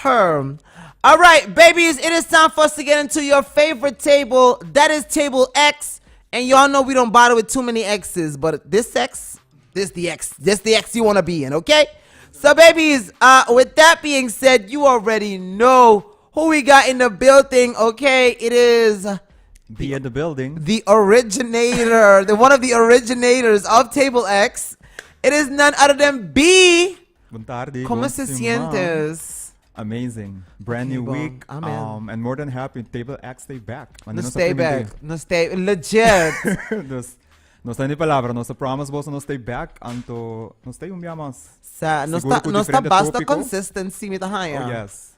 her. All right, babies, it is time for us to get into your favorite table. That is table X. And y'all know we don't bother with too many X's, but this X, this the X you want to be in, okay? So, babies, with that being said, you already know who we got in the building, okay? It is Be in the building. the originator, one of the originators of Table X. It is none other than B. Buon tardi. ¿Cómo se sientes? Amazing. Brand new week. Amen. And more than happy, Table X stay back. No stay back. No stay legit. No está ni palabra. No se promise boss no stay back. Anto no stay umbiamas. No está basta consistency mit haya. Oh yes.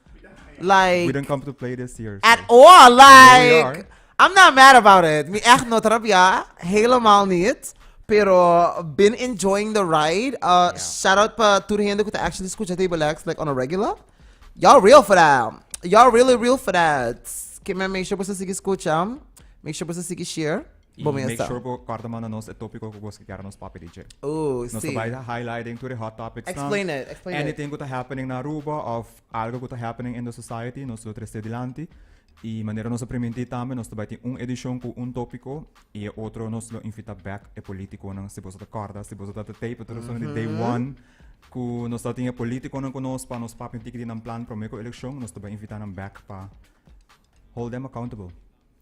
Like We didn't come to play this year. at all. Like I'm not mad about it. Me echt no trapja. Helemaal niet. Pero been enjoying the ride. Shout out pa to the gente que actually escucha Table X like on a regular. Y'all real for that. Y'all really real for that. Que make sure você siga escuchar. Make sure você siga share. Make sure po kwarta man nos e tópico ko gusto que nos papi DJ. Oh, Nos see. by highlighting to the hot topics. Explain it. Explain Anything that happening na Aruba of algo that happening in the society, nos lo treste dilante. E maneira nos implementi também, nos vai ter edição com tópico e outro nos lo invita back e político nang se você da corda, se você da tape, pero so day one ku nos tinha político nang kunos pa nos papin ticket ng plan para meko election, nos vai invita nang back pa hold them accountable.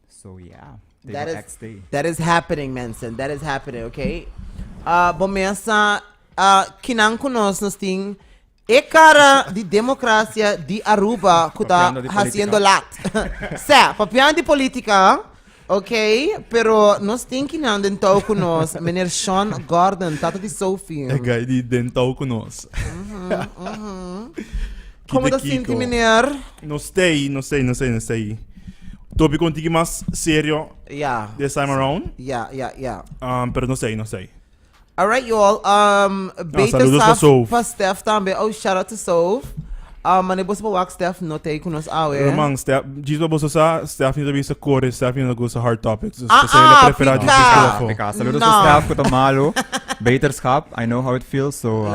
So yeah, that is happening, Manson. That is happening, okay? Bomesa kinang kunos nos ting e cara di democracia di Aruba kuta haciendo lat. Sa, papiano di politica, okay? Pero nos tinkinan den tao kunos, meneer Sean Gordon, tato di Sophie. É gai di dentau conosco. Como da sinti, meneer? Não sei. Tópico contigo mais sério Yeah. this time around. Yeah. Pero não sei. Alright, y'all. Beta saludos pa Soph. pa Steph também. Oh, shout out to Soph. Manibus pa wak Steph no take kunos awe. Romang, diz pra você Steph não também se core, Steph não gosta hard topics. Pika. Saludos sa staff ko to malo. Beterschap, I know how it feels, so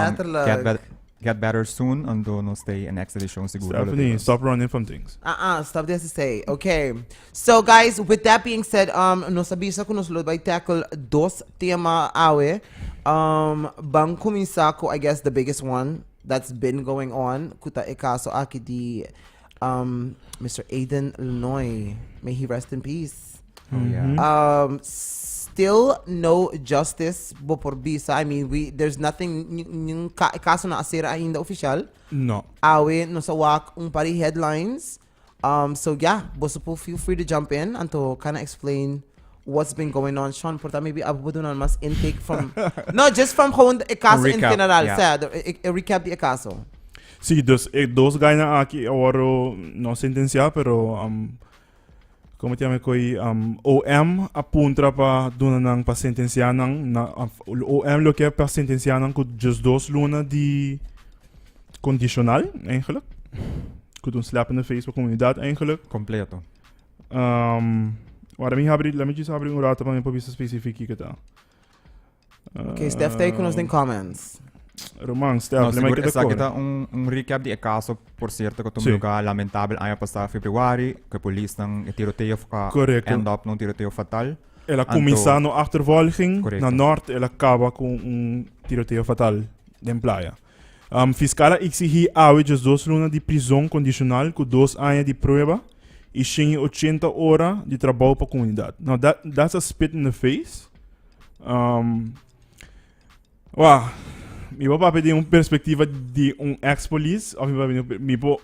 get better soon. Ando no stay in next edition siguro. Stephanie, stop running from things. Stop this to say. Okay. So guys, with that being said, nos abisa ko nos lo by tackle dos tema awe. Bang kumisa ko, I guess the biggest one that's been going on. Kuta ikaso aki di Mr. Aden Lanoy. May he rest in peace. Oh yeah. Still no justice por visa. I mean, there's nothing yung kaso na asira ainda official. No. Awe no sa wak pari headlines. So yeah, boso feel free to jump in and to kind of explain what's been going on. Sean, porta maybe abudunan mas intake from no, just from gewoon de caso in general. Yeah. Recap the caso. Sí, dos gaina aqui agora não sentenciar, pero como te chama koi OM apunta para dona nang pa sentenciar nang OM lo que para sentenciar nang com just 2 luna de condicional eigenlijk. Kunt ons slap in de Facebook comunidade eigenlijk. Completo. Let me just abrir rata para pista específica que tá. Okay, Steph, take nos den comments. Romang, Steph, no, siguro esa kita recap di caso, por cierto, que tumulong ka lamentável ano pa February, que police ng tiroteio end up nung tiroteio fatal. Ela começa no achtervolging na norte, ela acaba com tiroteio fatal em playa. Fiscal exige awe just 2 lunas de prisão condicional com 2 anos de prova e 80 horas de trabalho para a comunidade. Now that's a spit in the face. Mi vou pedir uma perspectiva de ex-police ou mi vou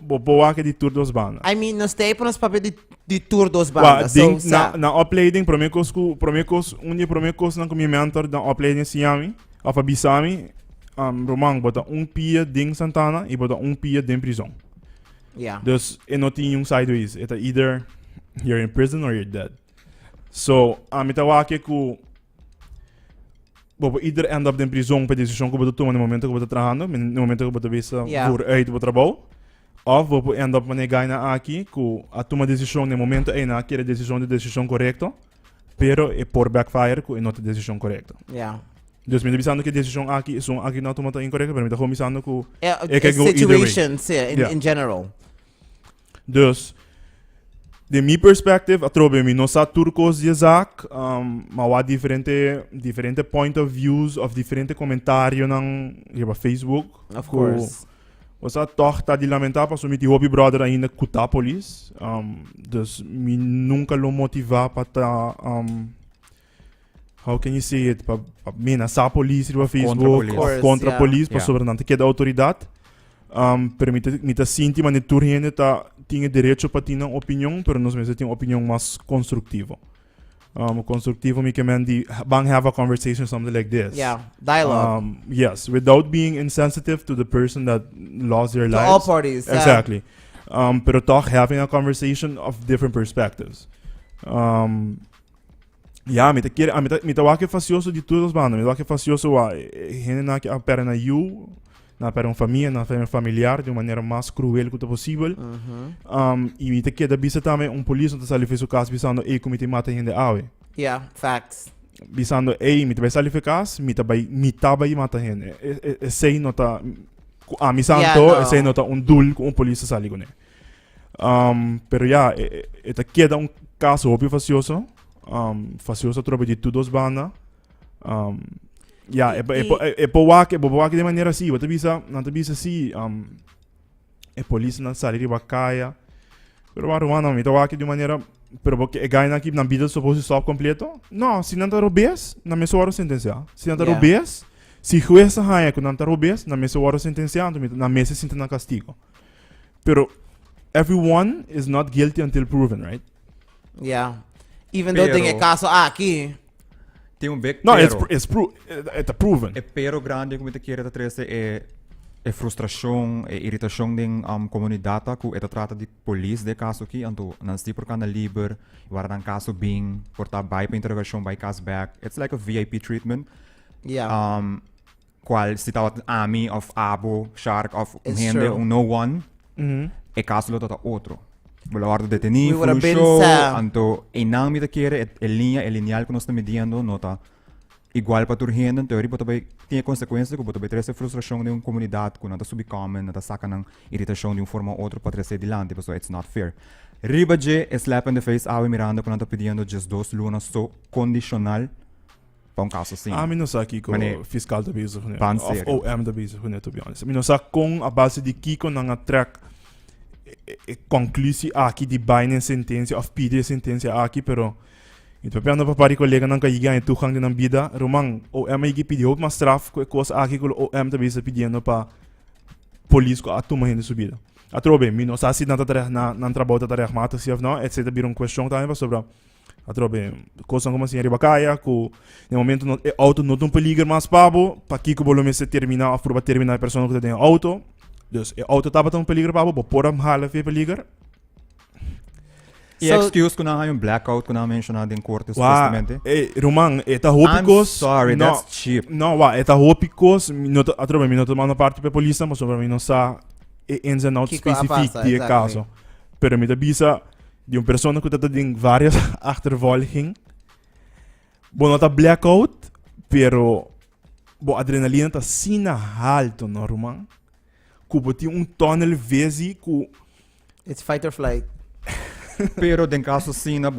de tour dos bandas. I mean, nós temos nos papel de tour dos bandas. Na opleiding, primeiro coisa na minha mentor na opleiding se chama, of a bisami, Romang, bota pia ding Santana e bota pia ding prisão. Yeah. Dus não tinha sideways. It's either you're in prison or you're dead. So, mitawake ku either end up in prisão para decisão que você toma no momento que você está trabalhando, no momento que você visa voor uit o trabalho, ou você end up na ganha aqui que a toma decisão no momento é na que a decisão correta, pero é por backfire que não é decisão correta. Yeah. Dus me pensando que a decisão aqui não toma incorreta, pero me está pensando que situations in general. Dus, de mijn perspective, atrobe mi no sa turcos de zaak, maar wat differente point of views of differente comentario nang op Facebook. Of course. Was dat toch dat die lamentável so met die hobby brother ainda kuta police. Dus mi nunca lo motiva para how can you say it? Pa mina sa police op Facebook of contra police, pa sobre nante que da autoridade. Pero mita sinti man tour gente tá tinha direito para ter uma opinião, pero nós mesmos tem uma opinião mais construtiva. Constructivo me can have a conversation something like this. Yeah, dialogue. Yes, without being insensitive to the person that lost their lives. All parties. Exactly. Pero toch having a conversation of different perspectives. Ja, mita wake facioso de todos banda, mita wake facioso wa gente na que apera na you, na para família, na para familiar de uma maneira mais cruel que possível. E me te queda bisa também polícia não tá sali fez o caso bisando e como te mata gente awe. Yeah, facts. Bisando e me te vai sali fez caso, me tá vai mata gente. Sei nota mi santo, sei nota dul com polícia sali com ele. Pero ja, te queda caso óbvio facioso. Facioso trobe de todos banda. Ja, é boa que de maneira assim, não te bisa assim, é polícia não sai de bacaia, pero não me toca de maneira, pero porque ganha aqui na vida supose stop completo, não, se não te roubes, na mesa hora sentenciar, se não te roubes, se juez saia que não te roubes, na mesa hora sentenciar, na mesa se na castigo, pero everyone is not guilty until proven, right? Yeah, even though tem caso aqui. Tem big no, it's proven. É pero grande como te quer trazer é frustração, é irritação din comunidade que é trata de polícia de caso aqui, então não se por cana liber, agora dan caso bem, portar by para interrogação by case back. It's like a VIP treatment. Yeah. Qual se tá ami of abo, shark of It's no one. É caso lo tota outro. Bola ordem detenido, We would have show, been anto inang mi te quer é lineal que nós estamos medindo, nota igual para turgendo, teoria pode ter tinha consequências, que pode ter essa frustração de uma comunidade, que não está subcommon, não está sacando irritação de uma forma ou outra para trazer adiante, so it's not fair. Riba je é slap in the face, Awe Miranda, que não está pedindo just 2 lunas so condicional para caso assim. Mi não sei aqui com o fiscal da bisa, of OM da bisa, to be honest. Mi não sei com a base de Kiko não track conclusie aqui de bain sentença of pedir sentença aqui, pero ito pa para pari colega nang kaigan e tuhang din ang bida, romang OM ay pediu mas straf ko coisa aqui com OM também está pedindo para polícia ko atuma hindi subida. Atrobe, mi no sa si na trabalho tarefa mata se não, etc. Bira questão também sobre atrobe, coisa como assim ribacaia, que no momento no auto não tem peligro mais pabo, para que o volume se termina, a terminar a pessoa que tem auto. Dus de auto estava tão peligro para o por half peligro. E excuse que não há blackout que não mencionado em corte supostamente. Roman, eta hopicos. Sorry, that's cheap. No, eta hopicos, atrobe mi não mano parte para polícia, mas sobre mim não sa ins and out específico de caso. Pero me bisa de uma pessoa que tem várias achtervolging. Bom, não blackout, pero bo adrenalina tá sina alto, no Roman. Kubo tinha tunnel vezi ku It's fight or flight. Pero den caso sina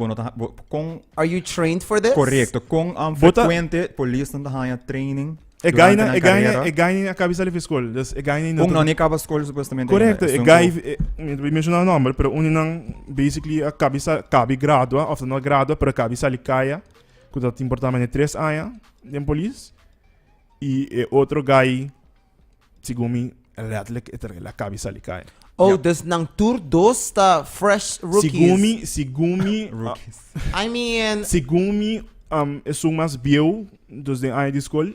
com Are you trained for this? correto com frequente polícia não há training. ganha a cabeça de escola. Dus ganha não acaba a escola supostamente. Correto, me mencionar o nome, pero não basically a cabeça cabe gradua, of não gradua, pero cabeça ali caia, que tá importante 3 anos de polícia. E outro guy segundo letterlijk la cabeça ali cai. Oh, dus nang tour 2 ta fresh rookies. Sigumi rookies. I mean, Sigumi é um mais bio dos de ano de escola.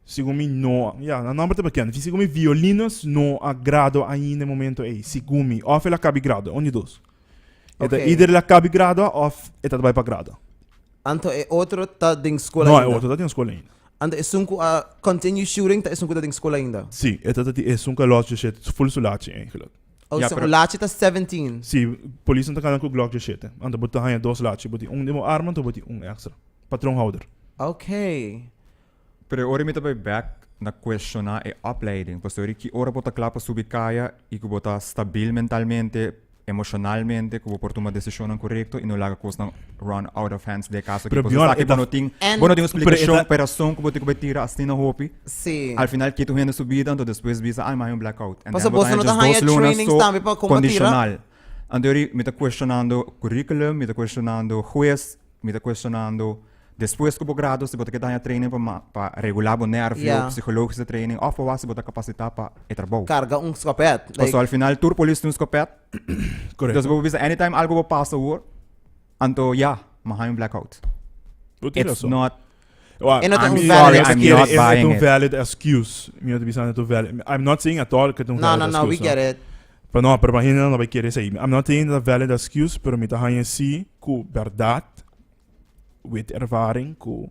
Sigumi no, na nome tá pequeno. Sigumi violinos no agrado ainda no momento aí. Sigumi, of ela cabe grado, onde dos. Então, either ela cabe grado, of ela vai para grado. Anto é outro tá ding escola ainda. Não, é outro tá ding escola ainda. Anda isunku continue shooting ta isunku dating escola ainda. Sim, é isunku lote de shit, full sulate eigenlijk. Oh, so laat ta 17. Sim, polícia tá ganhando com glock de shit. Anda botar aí 2 lache, botar demo arma, tu botar extra. Patroonhouder. Okay. Pero ora me tá back na questionar opleiding, pastor que ora bota clapa subir caia e que bota stabil mentalmente emocionalmente kubo por tomar decisão correto e não laga coisa não run out of hands de caso que Pero você Bjorn, sabe que não tem explicação pero operação que você tira assim na hopi Sim. al final que tu rende subida então depois visa mais blackout and Passa você não tá higher trainings também para combater. condicional andori me tá questionando currículo me tá questionando juez me tá questionando depois que o grado se você quer dar training para regular o nervo psicológico training ou para você botar capacidade para trabalhar carga escopete like, so al final tur polícia tem escopete Correto. então você anytime algo passa o anto mahai blackout it's not I'm sorry, I'm not buying it. valid excuse. I'm not saying at all que é valid excuse. No, we get it. Pero no, pero imagina não vai querer sair. I'm not saying that valid excuse, pero me tá ganhando sim com verdade, with ervaring, com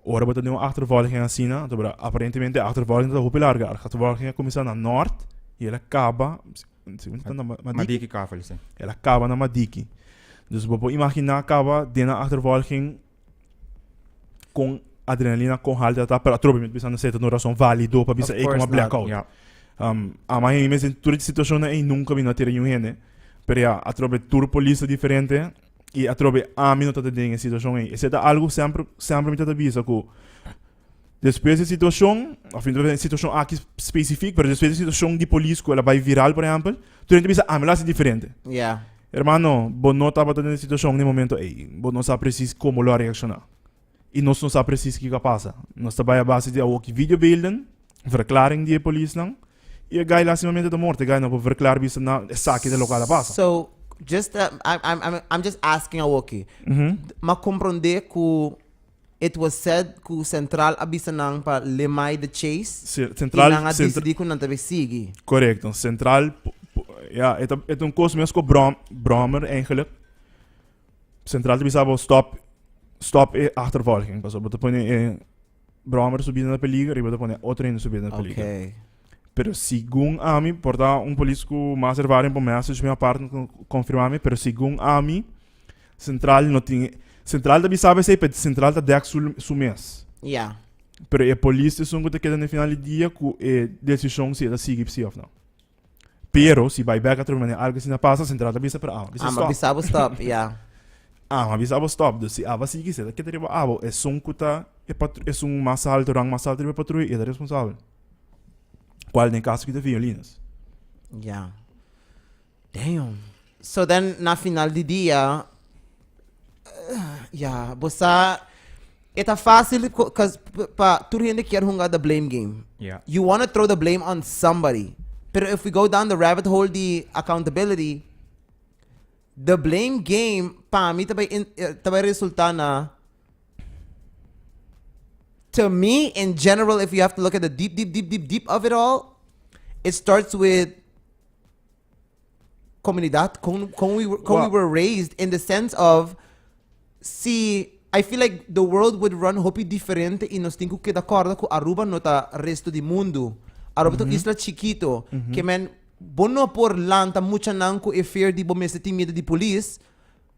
ora bota de uma achtervolging assim, né? Então, aparentemente a achtervolging está muito larga. A achtervolging começa na norte e ela acaba na Madiki kafel sim. Ela acaba na Madiki. Dus vou imaginar acaba de na achtervolging com adrenalina com halta tá para tropa, pensando na certa oração válido para bisa como blackout. Yeah. Mas em toda situação aí nunca vi na ter nenhum gente. Pero ja, a tropa tour polícia diferente e a tropa a mim não tá tendo em situação aí. Esse é algo sempre me tá avisa que depois da situação, a fim da situação aqui específica, pero depois da situação de polícia que ela vai viral, por exemplo, tu não pensa mas é diferente. Yeah. Hermano, você não estava tendo em situação no momento aí, você não sabe precis como lo reaccionar. E nós não sabemos precis o que passa. Nós trabalhamos a base de ook videobeelden, verklaring die polícia não. E a guy lá simplesmente da morte, a guy não pode verklaar bisa na saque da local passa. So, just I'm just asking a Woki. Ma compreender que it was said que central abisa nang pa lemay the chase. Central nang decidi ko nang tabi sige. Correcto. Central ja, het een koos meestal Brahmer eigenlijk. Central bisa stop achtervolging. Pas op, dat pone Brahmer subida na peligra e dat pone outro indo subida na peligra. Okay. Pero segundo a mim, porta político mais ervaren por mim, se minha parte confirmar-me, pero segundo a mim, central não tinha, central da sabe se pede central da dex su mês. Yeah. Pero a polícia são que queda no final do dia com a decisão se ela sigue se ou não. Pero se vai back atrás algo assim na passa, central da bisa para bisabo stop, yeah. Mas bisabo stop, dus se ava sigue se que teria avo é som que tá é um mais alto rang mais alto de patrulha e é responsável. Qual nem caso que de violinas. Yeah. Damn. So then, na final de dia, yeah, bossa, it's fácil because tu gente quer jogar the blame game. Yeah. You want to throw the blame on somebody. But if we go down the rabbit hole, the accountability, the blame game, pa mi tabay resulta na. To me, in general, if you have to look at the deep of it all, it starts with comunidad, we were raised in the sense of, see, I feel like the world would run hopi diferente e nos tenho que dar acordo com Aruba no ta resto do mundo. Aruba to isla chiquito, que men, bono por lanta mucha nanko e fear di bomese timida di police,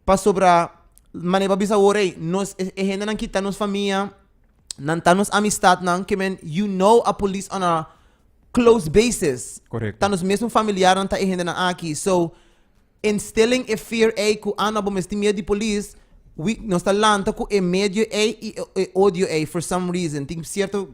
pa sobra, maneba bisa orei, nos ehenda nang kita nos familia, nantanos amistad nang kemen you know a police on a close basis. Correct. Tanos mesmo familiar nang taihenda na aki. So instilling a fear ku ana bomestimia di police we nos talanta ku e medio e odio for some reason. Tem certo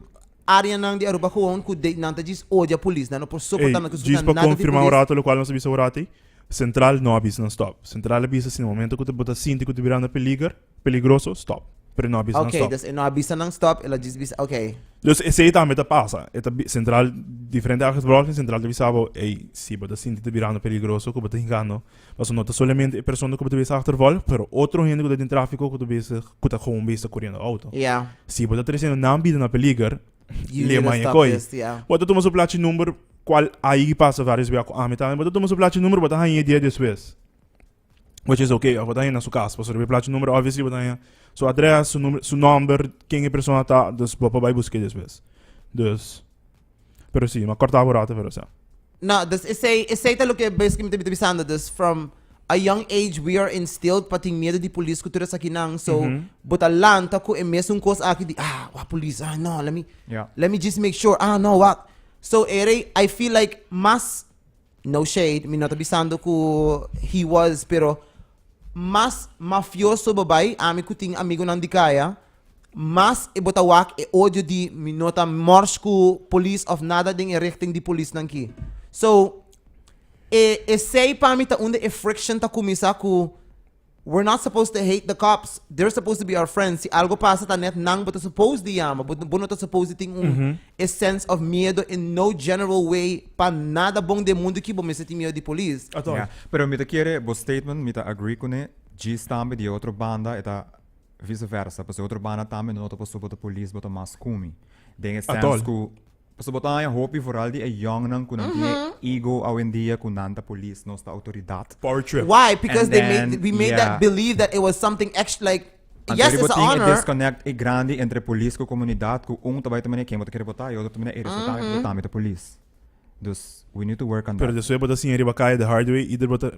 área nang di Aruba ko ku de nanta dis odia police na no por suportar na diz para confirmar o rato, o qual não sabia o rato. Central não avisa não stop. Central avisa se no momento que tu bota cinto que tu virando peligroso, stop. Pero não avisa okay, não stop. Okay, não avisa não stop, ela diz avisa, okay. Dus esse aí também passa. Central diferente a achtervolging, central avisava, ei, se bota cinto te virando peligroso, que bota engano. Mas não somente a pessoa que bota visa achtervolging, pero outro gente que está em tráfico que tu visa que tá com visa correndo auto. Yeah. Se bota trazendo não vida na peligar, le manha coisa. Yeah. Bota tu mas o platinho número qual aí passa várias vezes a metade, bota tu mas o platinho número bota aí dia depois. Which is okay, bota aí na sua casa, para o platinho número obviously bota aí sua address, seu número, quem é a pessoa tá, dus papai vai buscar depois. Dus, pero sim, mas cortava o rato, pero sim. No, this is say lo que basically me pensando this from a young age we are instilled pating medo di police cultura sa kinang so bota lanta ko mesmo coisa aqui di police no let me just make sure no what so ere I feel like mas no shade, mi nota bisando ku he was, pero mas mafioso babay, ami kuting amigo ng dikaya, mas ibotawak e odio di minota mors ku police of nada ding e richting di police nang ki. So, say pa mi ta unde e friction ta kumisa ku we're not supposed to hate the cops. They're supposed to be our friends. Si algo pasa ta net nang but supposed di yama, but buno ta supposed ting a sense of miedo in no general way pa nada bong de mundo ki bom ti miedo di police. At all. Yeah. Pero mita quiere, bo statement, mita agree con ne, G stambe di outro banda, eta vice-versa. Parce outro banda tambe non to posso bota police, bota mas kumi. Dengue sense ku, parce bota aia hopi vooral die young nang kunang ego awendia kunanta police, nosta autoridad. Power trip. Why? Because And we made then, that believe that it was something extra, like, yes, it's an honor. Disconnect e grande entre police ku comunidad ku tabay tamane kemo ta kere bota, yo tamane e resulta e bota mit police. Dus we need to work on Pero that. depois bota assim, ele vai the hard way, either bota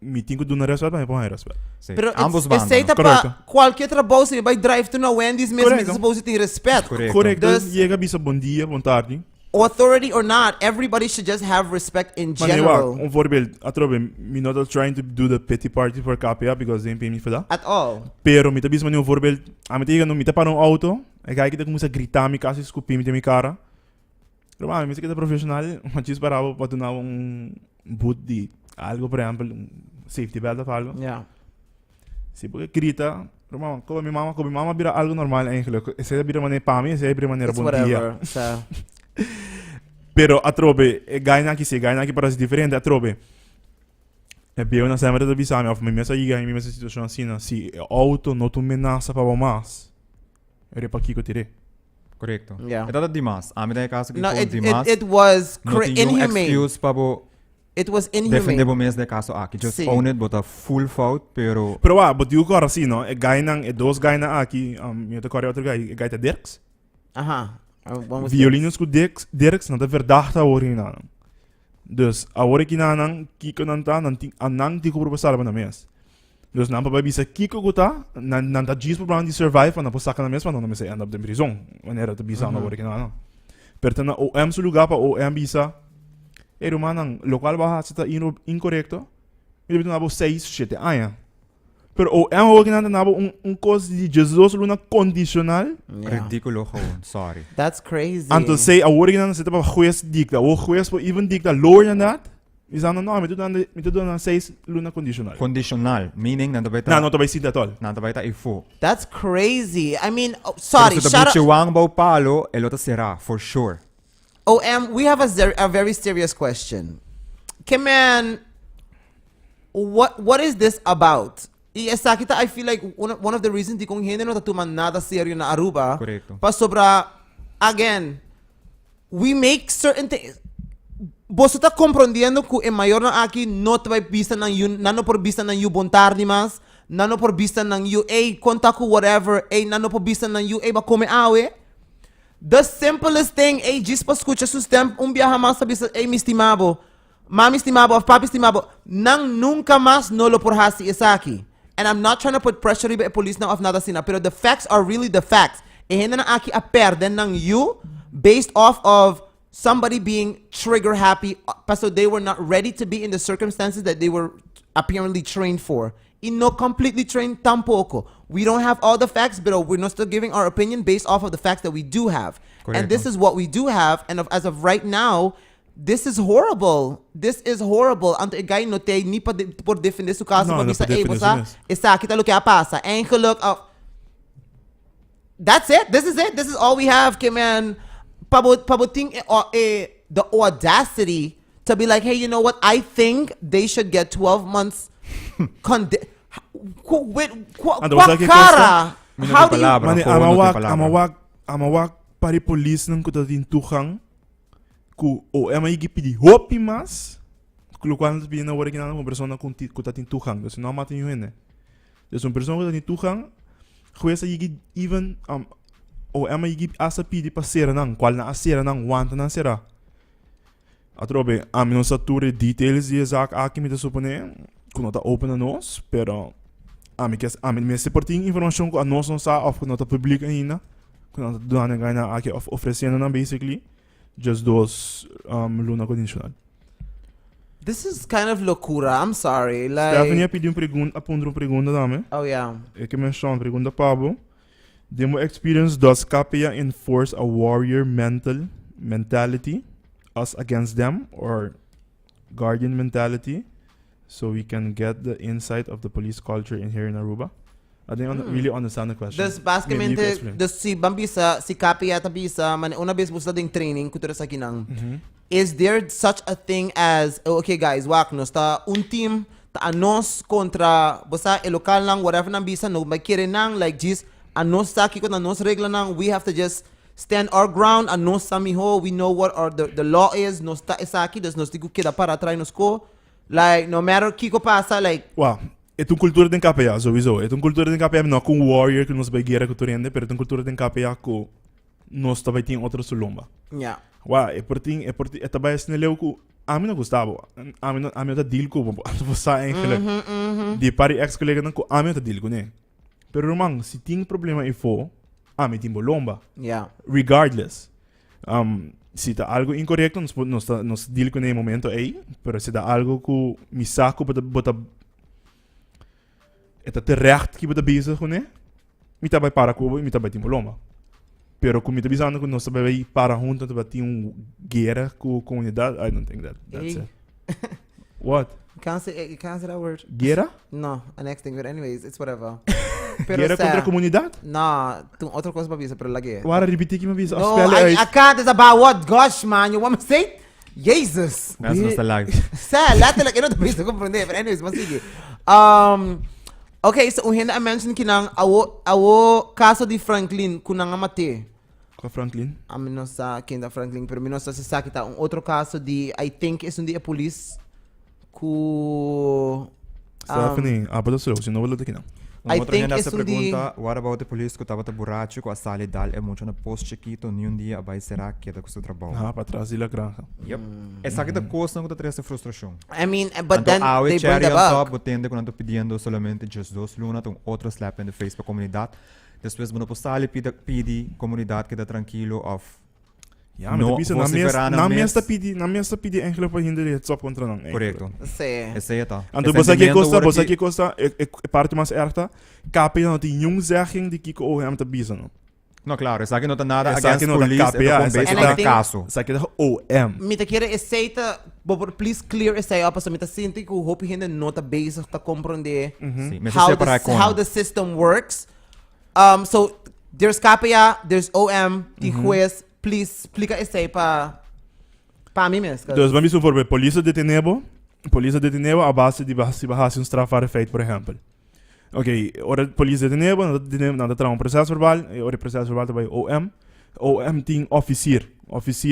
meeting com duna respeito, mas põe respeito. Sí. Pero Ambos bandos. aceita Correcto. pa qualquer trabalho se vai drive to na Wendy's mesmo, Correcto. é supposed to ter respeto. Correcto. Correcto, Dus- chega bisa bom dia, bom tarde. Authority or not, everybody should just have respect in Maar nee, general. wacht, voorbeeld, atrobe, me not trying to do the petty party for KPA because they pay me for that. At all. Pero me tabis man voorbeeld, a me tiga no me para um auto, e kijk dat ik moest gritar me kasi scoopie me cara. Pero mano, me que profissional, mas diz para para dar boot de algo, por exemplo, safety belt of algo. Yeah. Se porque grita, pero mano, com minha mama vira algo normal eigenlijk. Essa vira maneira para mim, essa vira maneira It's bom dia. whatever. So, Pero atrobe, ganha aqui para ser diferente, atrobe. É bem na semana da bisame, of me mesa aí ganha, me mesa situação assim, se auto não tu menaça para mais. Eu para aqui que eu tirei. Correcto. Yeah. Eta dimas. Ami dai caso que no, for it dimas. was No tem inhumane. excuse pa bo It was defender inhumane. bo mes de caso aqui. Just Sim. own it, but a full fault, pero Pero but you agora assim, não? É ganha, dois ganha aqui, eu tô correndo outro ganha, ganha Dirks. Aha. One was Violinos com Dirks, não é verdade a original. Dus a original kiko nanta, anang di ko propasar ba na mes. Dus nampa ba bisa kiko guta, nanta gis po brand di survive, na posaka na mes, não me say end up de prison. Maneira to bisa na original. Pero na OM su lugar pa OM bisa. Manang local ba sa incorrecto. Ele na bo 6 7 anos. Pero OM original na bo coisa de Jesus luna condicional. Yeah. ridículo gewoon. Sorry. That's crazy. Until say a original na sita pa juez dicta, o juez po even dicta lower than that. Is ano no, me tudo na 6 luna condicional. Conditional, meaning nanda ba Na no to ba sita tol. nanda ba ifo. That's crazy. I mean, sorry, Pero shout sa out. wang bao palo, elota será for sure. We have a very serious question. Keman, what is this about? Y esa kita, I feel like one of the reasons di kong hindi no tatuman nada serio na Aruba. Correcto. Pa sobra, again, we make certain things. Você está compreendendo que o maior na aqui não te vai vista na you, não por vista na you bontar demais, não por vista na you, ei, conta com whatever, ei, não por vista na you, ei, ba come awe. The simplest thing, ei, diz para escutar sus tempo, viaja mais sabe, ei, me estimabo, mami estimabo, papi estimabo, nang nunca mais no lo por hasi esa aqui. And I'm not trying to put pressure riba e police now of nada sina, pero the facts are really the facts. E hindi na aqui a perden ng you based off of somebody being trigger happy, so they were not ready to be in the circumstances that they were apparently trained for. And not completely trained tampoco. We don't have all the facts, but we're not still giving our opinion based off of the facts that we do have. Correcto. And this is what we do have. And as of right now, this is horrible. This is horrible. Ante guy no te ni pa por defender su caso, No, pa no bisa por defender bosa, su isa kita lo que pasa. Engeluk. That's it. This is it. This is all we have, man. Pabuting the audacity to be like, hey, you know what? I think they should get 12 months. Kwa cara? How do you? Palabra, Mani gewoon not de palabra. amawak pari police nang kutatin tukhang ku o igi pidi hopi mas kulukan sabihin na original ng persona kutatin tukhang. Dus no matin yun eh. Dus een persoon kutatin tukhang juez igi even o igi asa pidi pasera nang kwal na asera nang wanta nang sera. Atrobe, não sature details de zaak aqui me supone que não está open a nós, pero me se porting informação que a nós não está of que não está público ainda, que não está dando ganha aqui oferecendo na basically just dos luna condicional. This is kind of loucura. I'm sorry. Stephanie Like, pediu uma pergunta também. oh yeah. É que mencionou uma pergunta Pablo. Demo experience does KPA enforce a warrior mentality, us against them, or guardian mentality, so we can get the insight of the police culture in here in Aruba? I didn't really understand the question. Dus Maybe you can basicamente, explain. dus si Bambisa, si Kapia Tabisa, man una vez busta ding training kutura sa kinang. Is there such a thing as, okay guys, wak nos ta un team ta anos contra basta e local lang whatever nang bisa no makire nang like just anos sa kiko na nos regla nang we have to just stand our ground anos sa miho we know what the law is nos ta isaki dus nos tiku kida para try nos ko like no matter kiko pasa like Wow. É uma cultura de KPA, sowieso. É uma cultura de KPA não com warrior que nos vai guerra com turende, mas é uma cultura de KPA que nós também tem outra sulomba. yeah. Wow, é por ti, é também assim leu que a mim não gostava. A mim não deal com, você eigenlijk. Die pari ex-colega não com a mim não deal com né. Pero romang, se tem problema e for, a mim tem bolomba. Yeah. Regardless. Se tá algo incorreto, nós deal com no momento aí, pero se tá algo que me saco bota é terecht que bota bezig com né. Me tá vai para Cuba e me tá vai tem bolomba. Pero kung may tabisan ko no sabay para junto to bati yung guerra ko comunidad, I don't think that's Hey. it. What? You can't say that word. Guerra? No, an next thing, but anyways, it's whatever. Guerra contra a comunidad? No, outra coisa pra bisa, pero lagi. Wara repetir que me avisa. No, I can't. It's about what? Gosh, man, you want me to say? Jesus. That's not the lag. Sa, lahat like, não bisa compreender. But anyways, mas sige. Okay, so uhenda I mentioned kinang awo caso de Franklin kunang amate. Com Franklin? Amino sa kinda Franklin, pero mino sa kita outro caso de I think is undi a police ku Stephanie, abado sila, sino wala daqui não. I Outra think gente is essa undi pergunta, what about the police que estava borracho com a sala dal é muito na post chiquito, nenhum dia vai será que é da custo trabalho. Ah, para trás ila granja. Yep. Essa que da coisa não tem essa frustração. I mean, but then they bring cherry the on top, back. botando quando pedindo solamente just 2 lunas, um outro slap in the face para a comunidade. Depois, quando postale pedi comunidade que está tranquilo of Ja, maar no, de na minha pedi eigenlijk para hinder het op contra não. correcto. Say. Essa é tá. Ando bosa que costa, parte mais erta, KPA não tem nenhum zegging de Kiko OM te bisa não. Não, claro, essa aqui não tem nada Essa aqui against não tem police, KPA, é essa aqui com não tem- caso. Essa aqui é OM. Mita kira aceita, please clear essay up so mita sinti ko hope hindi nota base ta comprender Sim, mas how essa é para how the system works. So there's KPA, there's OM, the juez, please explica essay pa mim mesmo. Dus vamos supor, polícia detenebo a base de se um strafbare feit, por exemplo. Ok, ora polícia detenebo, nada terá um processo verbal, e ora processo verbal também OM tem officier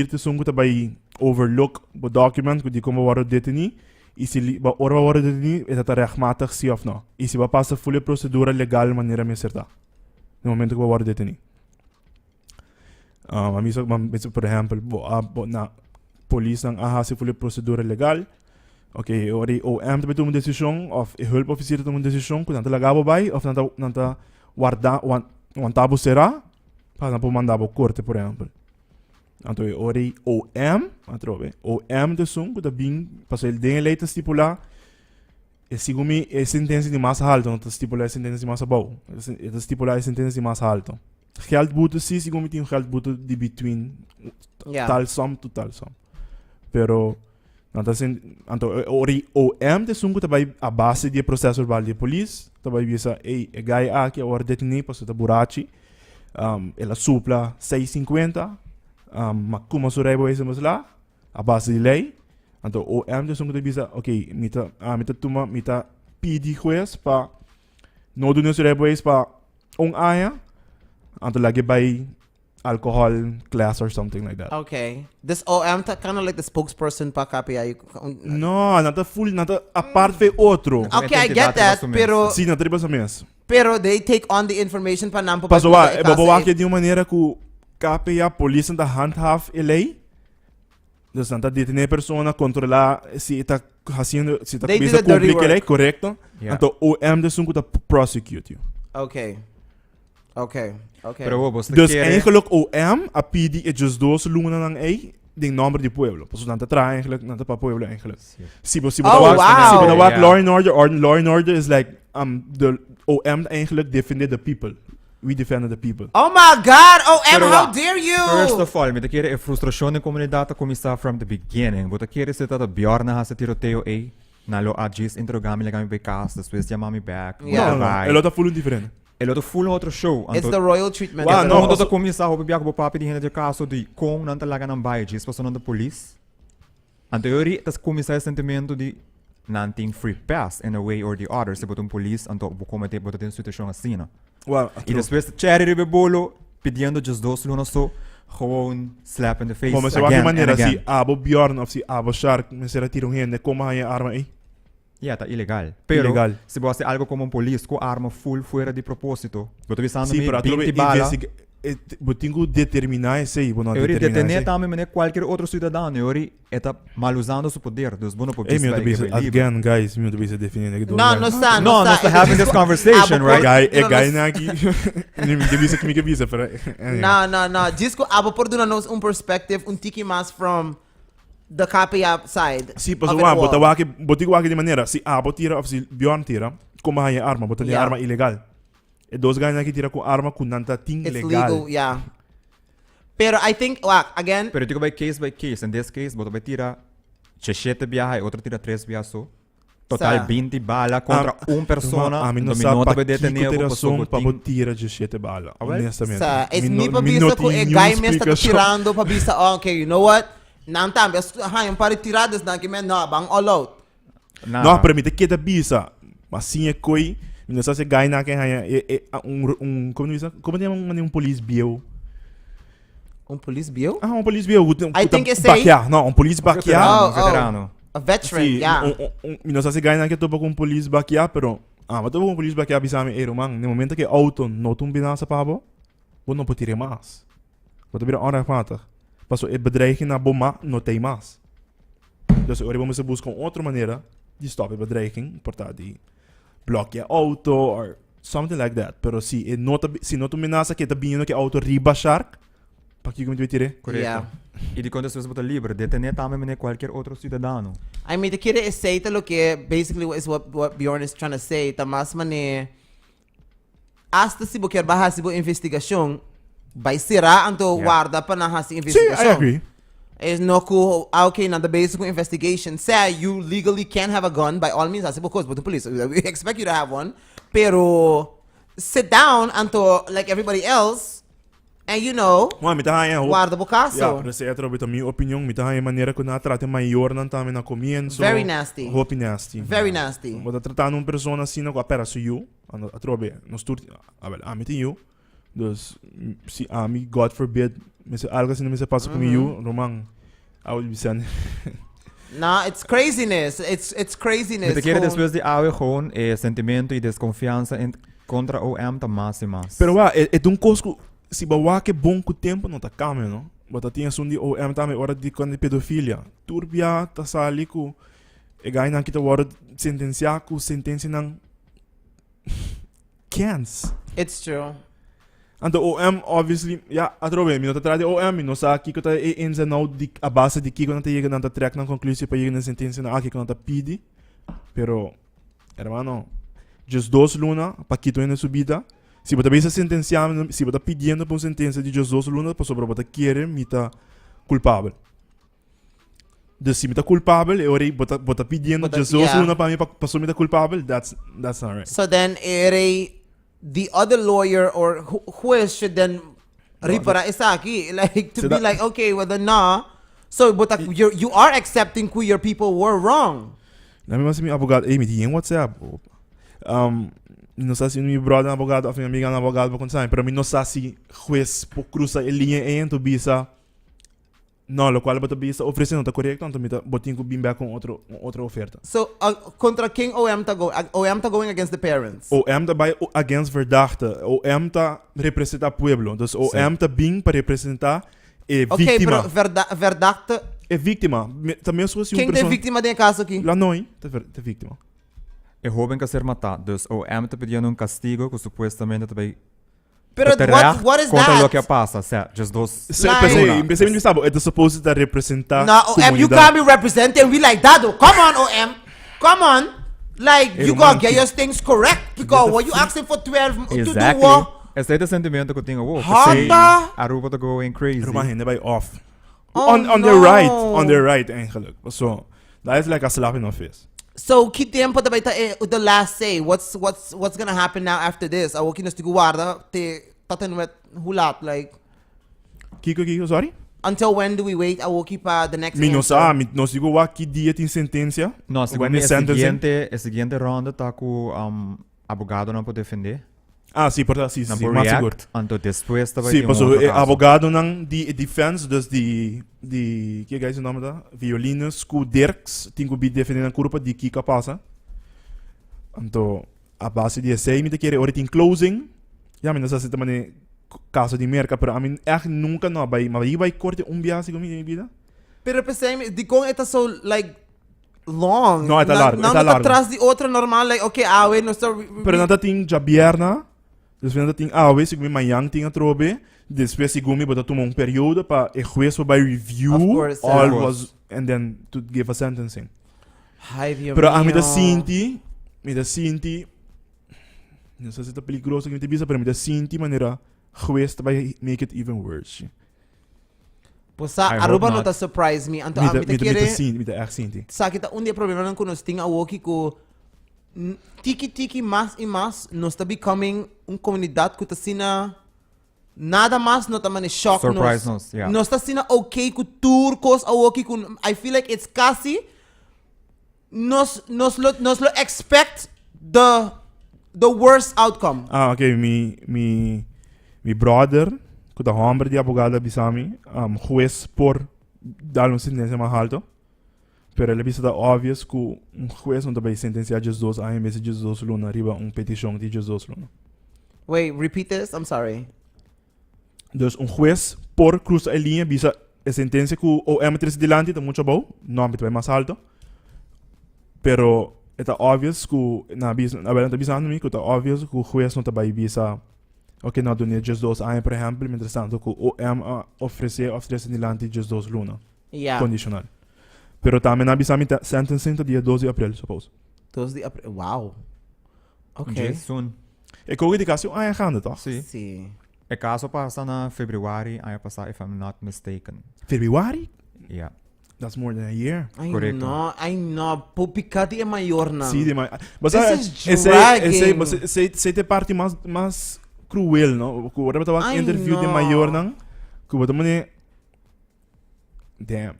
te sungo também overlook o document que como word deteni, e se ora word deteni, é tá rechtmatig sim of não. E se vai passar full procedura legal maneira me acertar. No momento que word deteni. Por exemplo, na polícia não há se full procedura legal. Ok, ora OM também toma uma decisão, of hulpofficier toma uma decisão, que não te lagava vai, of não te guarda, tabo será, para não mandar para corte, por exemplo. Então, ora OM decisão, que também, para ele tem lei estipular, e segundo a sentença de mais alto, não estipular a sentença de mais baixo, estipular a sentença de mais alto. Geldboete sim, segundo tem geldboete de between tal som to tal som. Pero OM de sungo também a base de processo verbal de polícia, também visa a guy aqui a hora deteni para ser burachi, ela supla 650, macuma surebo esse mas lá, a base de lei. Então OM de sungo visa, ok, mita pedi juez para no do surebo esse para aya, então lagi by alcohol class or something like that. Okay. This OM kind of like the spokesperson pa KPA. No, nada full, nada a parte foi outro. Okay, I get that, pero Sim, na tribo mesmo. pero they take on the information pa nampo Paso é babawa que de uma maneira que KPA polícia da handhaf a lei. Dus não está detendo a pessoa, controlar se está fazendo, se está They do coisa the dirty pública, work. correto? Yeah. Então OM de sungo está prosecute you. Okay. Pero você Dus quer eigenlijk OM a pedi é just 2 luna ng A, de nombre de pueblo. Pues nanta tra eigenlijk, nanta pa pueblo eigenlijk. Si Oh, wow. wow. Si Yeah. law and order is like the OM eigenlijk defende the people. We defend the people. Oh my God! Pero how wa- dare you! First of all, met kere frustración de comunidad começar from the beginning. Bota kere se tata Bjorn ha sa tiroteo nalo agis interrogami legami by cast, después llamami back. Yeah. No. Ela tá full diferente. El outro full outro show. It's the royal treatment. Wow, of no, the- Quando começar a biak bo papi di de caso de com não talaga ng bayan, gis pa da police. Anteriori tas começar o sentimento de nanting free pass in a way or the other se botong police anto bo comete bota tem situação assim, não? Wow. E depois cherry ribe bolo pedindo just dos lunas so gewoon slap in the face Bom, mas again de and maneira again. si Abo Bjorn of si Abo Shark, me será tiro gente como hay arma aí. Yeah, tá ilegal. Pero Ilegal. se você algo como police com arma full fora de propósito, boto visando Sim, me para tu 20 bala. Botingo determinar esse aí, não Eu iria determinar detener esse. também mané qualquer outro cidadão. Eu iria estar mal usando seu poder. Dus bono por Ei, meu like, tabisa, livre. again, guys, meu tabisa definindo. No está. No, nós tá having this conversation, right? Guy na aqui. Nem me tabisa que me tabisa, pero. No. Disco abo por duna nos perspective tiki mas from the copy side. Sim, mas of o it all. botigo aqui de maneira, si Abo tira of si Bjorn tira, como hay arma, botar Yeah. arma ilegal. E dos guys aqui tira com arma com nanta ting It's legal. legal, yeah. Pero I think, again, Pero digo by case. In this case, boto vai tirar 7 biyahe, outro tira 3 biyaso. Total Sa- 20 bala contra persona. A mim não Dominou sabe vai para que detener ter o ação para pessoa. tira de 7 bala, Alright. honestamente. sa, is Mi ni no- pa mi bisa não ko tinha guy nenhuma mes ta explicação. tirando pa bisa, okay, you know what? Nantam, yung pari tiradas na kimen, no, bang all out. Não, para mim, que da bisa. Mas sim é coi, não sei se guy na que haya como diz um police bio. Police bill? Ah, police bio, I think it's say- backyard. Não, police backyard. Veterano. A veteran, Sim, yeah. não sei se guy na que topa com police backyard, pero mas topa com police backyard bisa me ero man. No momento que auto não tum binasa pabo, você não pode tirar mais. Você vira onrechtvaardig. Pas het bedreiging naar bomma não tem mais. Dus vamos buscar outra maneira de stop a bedreiging, portanto, de bloquear auto or something like that. Pero se não tu amenaça que tá vindo que auto riba shark, para que como tu tire? Correto. Yeah. E de quando você bota livre, detener também mané qualquer outro cidadão. I mean, the kid is say to look at basically what Bjorn is trying to say. Tamas mane hasta si buker bahas si bu investigasyon, by sira anto Yeah. guarda pa na hasi Sim, I investigasyon. agree. Is no ku okay na the basic investigation say you legally can have a gun by all means. As because but the police we expect you to have one. Pero sit down anto like everybody else, and you know Mano, me tá aí, guarda po ja, kaso. para ser a minha opinião, me tá aí maneira que na trata maior não tá na comienzo. Very nasty. Hope nasty. Very nasty. Vou tratar uma pessoa assim, não pera se you, a trobe, nos tur, a mim you. Dus se a mim God forbid, mas algo assim não me passa com you, romang, I will be saying. Nah, it's craziness. It's craziness. Met kere Gewoon- después de algo gewoon sentimento e desconfiança contra OM tá mais e mais. Pero é um cosco, se bawa que bom com o tempo não tá calmo, não? Bota tinha sundi o também hora de quando pedofilia. Turbia tá sali com e ganha na kita hora sentenciar com sentença não cans. It's true. And the OM obviously, ja, atrobe, mi nota trade OM, no sa kiko ta ins en out di a base di kiko nata yega nata trek na conclusio pa yega na sentença na kiko nata pidi. Pero hermano, just dos luna pa kito na subida. Si bota bisa sentenciando, si bota pidiendo por sentença de just dos luna pa sobra bota quiere mita culpável. Dus si mita culpável, e ora bota pidiendo Bota- just dos yeah. luna pa mi pa so mita culpável, that's not right. So then, the other lawyer or who else should then ripara isaki like to So be that- like okay, well then nah. So but you are accepting who your people were wrong. Na minha assim, advogado, ei, me diga em WhatsApp. Não sei se meu brother é advogado ou minha amiga é advogado para contar, mas mim não sei se juiz por cruzar a linha entre bisa. Não, o qual bota bisa oferecendo tá correto, então me tá botando com bimba com outra oferta. So contra King OM tá going against the parents. O M tá by against verdachte. O M tá representar pueblo. Dus o M tá bem para representar a Okay, vítima. pero verdade. É vítima. Também sou assim Quem uma tem pessoa. vítima de caso aqui? Lanoy, tá vítima. E joven que ser matado, dus OM tá pedindo castigo que supostamente tá vai Pero what is contra lo que that? pasa, just those. Pensei me sabe, é supposed to representar No, OM, you can't be representing we like that though. Come on, OM. Come on. Like, you gotta get your things correct. Because what you asking for 12 to do Exactly. what? Esse é o sentimento que eu tenho. Hata? Aruba tá going crazy. Aruba hindi by off. Oh, on no. the right eigenlijk. So, that is like a slap in the face. So, que tempo também tá the last say? What's gonna happen now after this? Awo kinos tigo guarda te taten met hulat like Kiko, sorry? until when do we wait? Awo pa the next Mi não answer? sabe, nós digo wa que dia tem sentença. Não, segundo When mim, is sentencing? a seguinte ronda tá com abogado não pode defender. Ah, sim, portanto, sim, Não sim, pode mais react. seguro. Então, depois tá vai Sim, ter mas outro o caso. advogado não de defense, dus que é o nome da? Violinas, com Dirks, tem que defender a culpa de que passa. Então, a base de essay, me quer ora tem closing. Ja, mas essa também caso de merca, pero a mim echt nunca não vai, mas vai corte biase com minha vida. Pero pensei, di kong ito so like long. No, ito largo, Não ito largo. atrás de outra normal like okay, awe no so Pero nada tem já bierna, depois nada tem se comi manhã tem a trobe, depois se comi bota tomar período para o juiz vai review Of course, all yeah. was and then to give a sentencing. Ai, Dios Pero a mim mío. da sinti, não sei se tá perigoso que me te bisa, pero me da sinti maneira juiz vai make it even worse. Pusa, I Aruba hope não not. ta surprise me. Anto Me a da mi te quiere me da echt sinti. sa kita un dia problema ng kunos ting awoki ko tiki mas e mas nos ta becoming un comunidad ko ta sina nada mas no ta man shock Surprise nos, yeah. Nos ta sina okay ko turcos awoki ko I feel like it's kasi nos lo expect the worst outcome. Ah, ok, mi brother, que da hombre de abogado bisami, juez por dar uma sentença mais alta. Pero ele bisa da obvious que juez não vai sentenciar Jesus a em vez de Jesus luna arriba petição de Jesus luna. Wait, repeat this. I'm sorry. Dus juez por cruz a linha bisa a sentença que o M3 delante tá muito bom, não vai mais alto. Pero está obvious que na bisa me que está obvious que o juez não vai bisa ok, não donia Jesus a por exemplo, mientras tanto que o M oferecer delante de Jesus luna. Yeah. Condicional. Pero também na bisa sentencing tá dia 12 de abril, suppose. Wow. Okay. Okay. Soon. E com a caso aí gaande toch? Sim. See. O caso passa na February, aí passa, if I'm not mistaken. February? Yeah. That's more than a year. Correcto. I know. Pupicati é maior na. Sim, mas This is dragging. essa é parte mais cruel, não? Que eu tava I interview de know. maior não, que eu também damn.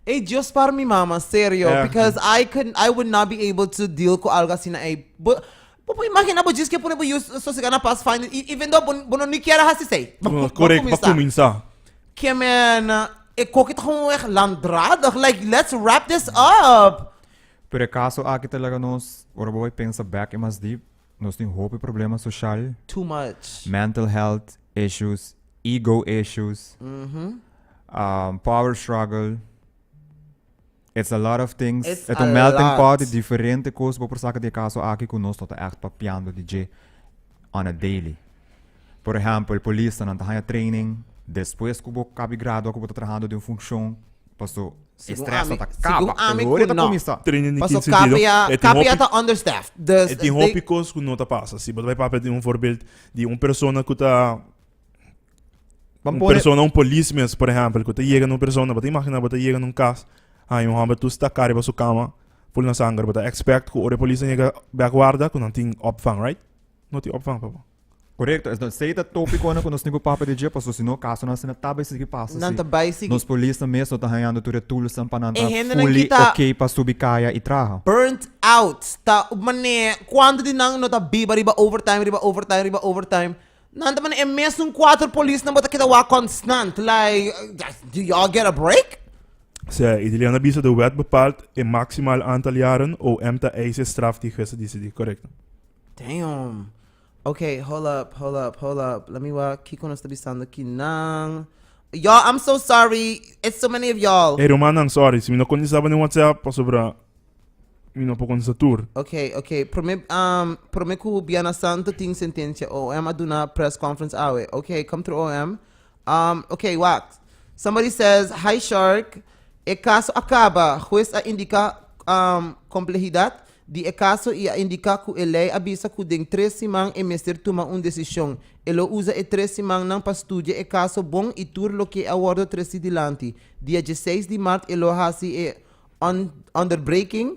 Hey, just para mi mama, serio, Yeah. because I would not be able to deal com algo assim na but imagina bo diz que por exemplo so se gana pass fine even though bono ni quer hasi sei. Correct, para começar. Que man, e kokit gewoon echt landradig, like let's wrap this up. Pero o caso aqui talaga nós, ora boy pensa back mas deep, nós tem hope problema social, Too much. mental health issues, ego issues, power struggle. It's a lot of things. It's It's a a melting lot. pot de diferente coisas por saca de caso aqui que nós está echt papiando de on a daily. Por exemplo, a polícia não está training, depois que o cabe grado que o trabalhando de uma função, passou estresse tá capa. Agora tá começar. Treino em Paso que sentido? kapia tá understaffed. É tem hópicos que não tá passa. Se você vai para de voorbeeld de uma pessoa que tá um policeman, por exemplo, que tá chega numa pessoa, você imagina você chega num caso, aí um homem tu está cara para sua cama, por na sangue, você expect que o polícia chega backguarda, que não tem opvang, right? Não tem opvang, papa. Correto, então sei da tópico na que nós temos papo de dia, passou se no caso nós não tá bem se que passa. Nanta basic Nos polícia mesmo tá ganhando tudo tools para não tá ainda na fully kita- okay para subir caia e traha. burnt out. Ta mane quando di nang no ta biba riba overtime. Nanta man mesmo 4 police na bota kita wa constant. Like do y'all get a break? Zij, Italianen bisa de wet bepaalt een maximaal aantal jaren OM te eisen straf die die correct. Damn. Okay, hold up. Let me wa kiko na stabisando kinang. Y'all, I'm so sorry. It's so many of y'all. Hey Roman, I'm sorry, se me não conheceva no WhatsApp, pa sobra po kon sa tour. Okay. Prome ku biana santo ting sentencia OM aduna press conference awe. Okay, come through OM. Okay, wax. Somebody says, "Hi Shark. E caso acaba, juez a indica complejidad di e caso ia indica ku e lei avisa ku ding 3 simang e mister tuma decisão. Elo usa e 3 simang nang pastudia e caso bom e tur lo que awardo 3 dilanti. Dia 16 de março elo hasi e underbreaking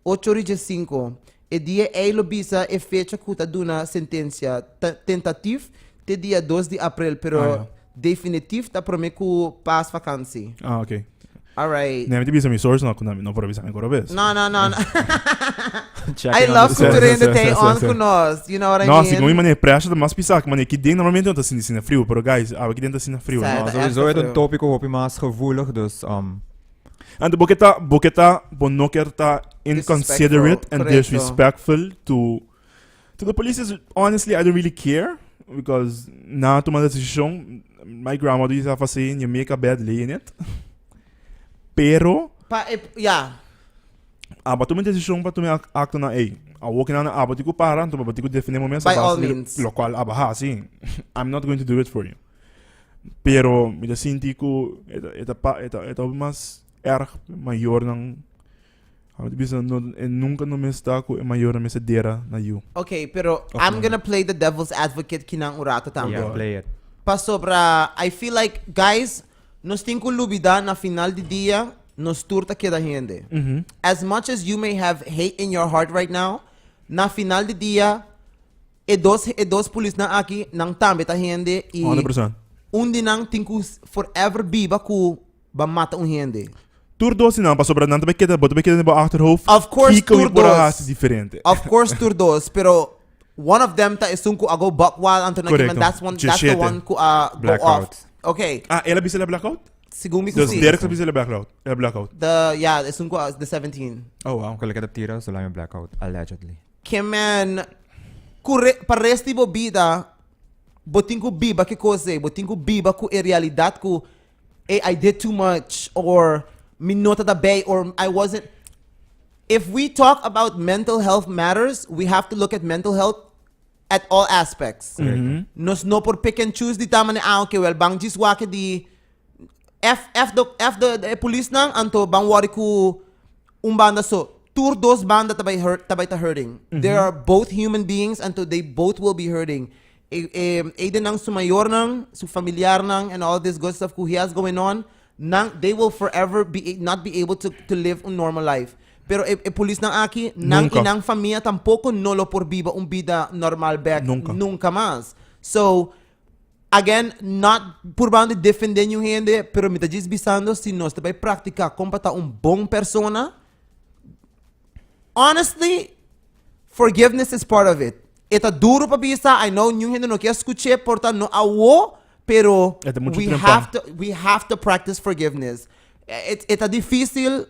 8:05. E dia e lo bisa e fecha ku ta duna sentencia tentativ te dia 2 de abril, pero definitivo ta prome ku pas vakansi. Okay. All right. Nee, met die bisa mi source na kunami no por avisar ko bes. No. Checking I on love the- cultura de te on kunos. You know what I No, mean? si como mane pressure da mas pisar que mane que ding normalmente não tá sendo frio, pero guys, aqui dentro tá sendo frio. Certo. No? Sowieso Echt het veel. een topico op je maas gevoelig, dus And the boketa bonokerta inconsiderate and Correcto. disrespectful to the police is honestly I don't really care because na tomar decisão my grandmother used to say you make a bed lay in it. Pero Yeah. aba tu decisão para tu me acto na ei. A walking na aba tiku para, tu batiku defender momento By all means. lo qual aba ha sim. I'm not going to do it for you. Pero me da sinti ko eta mas erg maior ng bisa nunca no me está ko maior na mesedera na you. Okay, pero I'm gonna play the devil's advocate kinang urato tambo. yeah, play it. Pa sobra, I feel like, guys, nos tinko lubida na final de dia, nos turta queda gente. As much as you may have hate in your heart right now, na final de dia, e dos pulis na aki, nang tambe ta gente, e 100%. nang tinko forever biba ku ba mata gente. Tour 2 não, para sobrar não, também queda no meu achterhoofd. Of course, tour dos. Diferente. Of course, tour dos, pero one of them ta isunku ago buckwal anto na Correcto. that's the one ku go Blackout. off. Okay, Ela bisa la blackout? sigumi ku Dus si. Derek bisa la blackout. Isunku the 17. Oh wow. Gelukkig dat tira, zolang je blackout, allegedly. Kemen paresti bo bida botingu biba que cose, botingu biba ku e realidad ku I did too much or minota da bay or I wasn't. If we talk about mental health matters, we have to look at mental health at all aspects. Nos no por pick and choose di tama ni okay well bang jis wake di F the police nang anto bang wari ku umbanda so tour dos banda tabay ta hurting. They are both human beings and they both will be hurting. Aden nang sumayor nang, su familiar nang, and all this good stuff who he has going on, nang, they will forever not be able to live a normal life. Pero police nang aki, nang Nunca. inang familia tampoco no lo por viva un vida normal back. Nunca más. So, again, not por bando defender yung gente, pero me está bisando si no está by práctica compata un bom persona. Honestly, forgiveness is part of it. Eta duro pa bisa, I know yung gente no quer escuchar, porta no awo, pero we have to practice forgiveness. Eta difícil,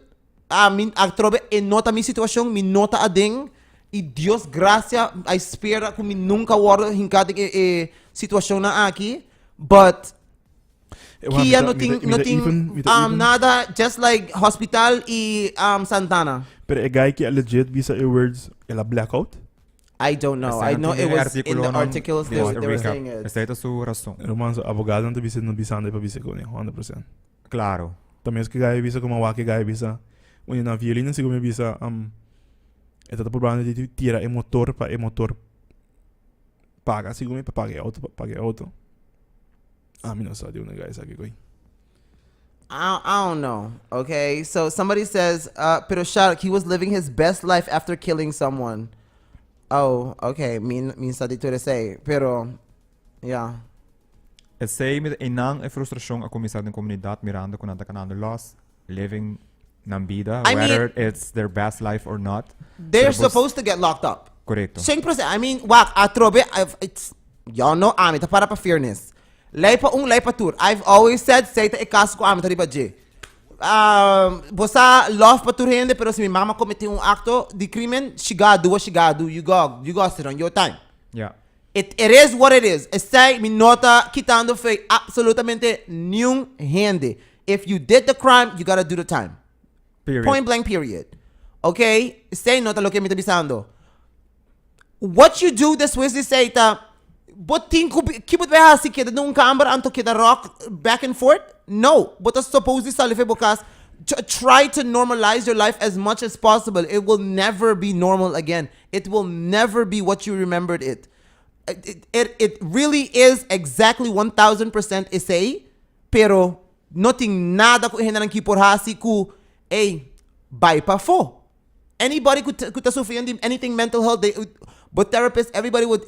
trobe nota mi situação, mi nota ading, e Dios gracia, I espera que mi nunca word hinkad situação na aqui, but Kia nothing nada, just like hospital e Santana. Pero a guy que legit bisa a words ela blackout. I don't know. I know it was in the articles they were saying it. Está ito su razón. Romance abogado não bisa no bisa anda pa bisa ko niya 100%. Claro. Também que guy bisa como wake guy bisa. When na violina siguro me bisa eta ta problema de tira e motor paga siguro me paga auto. Mi não sabe una guy sabe koi. I don't know. Okay, so somebody says, pero Shark, he was living his best life after killing someone. Oh, okay. Means that to say, pero yeah. Het zij met een frustratie a comisar de comunidad mirando con anta canando loss, living nambida, whether it's their best life or not. They're supposed to get locked up. Correcto. 100%. I mean, wak atrobe. It's y'all know. Ita para pa fairness. Leipa tour. I've always said, say te ikas ko amita riba je. Bosa love pa tour hende, pero si mi mama comete un acto de crimen, she gotta do what she gotta do. You gotta sit on your time. Yeah. It is what it is. Está mi nota quitando fe absolutamente ningún hende. If you did the crime, you gotta do the time. Period. Point blank period. Okay? Say nota lo que me está avisando. What you do después de say ta, but think kibut ba hasi kida nung camera anto kida rock back and forth? No. But as supposed to salife because try to normalize your life as much as possible. It will never be normal again. It will never be what you remembered it. It really is exactly 1000% essay, pero nothing nada ko hinanang kiporhasi ku, by pa fo. Anybody could suffer anything mental health, but therapists, everybody would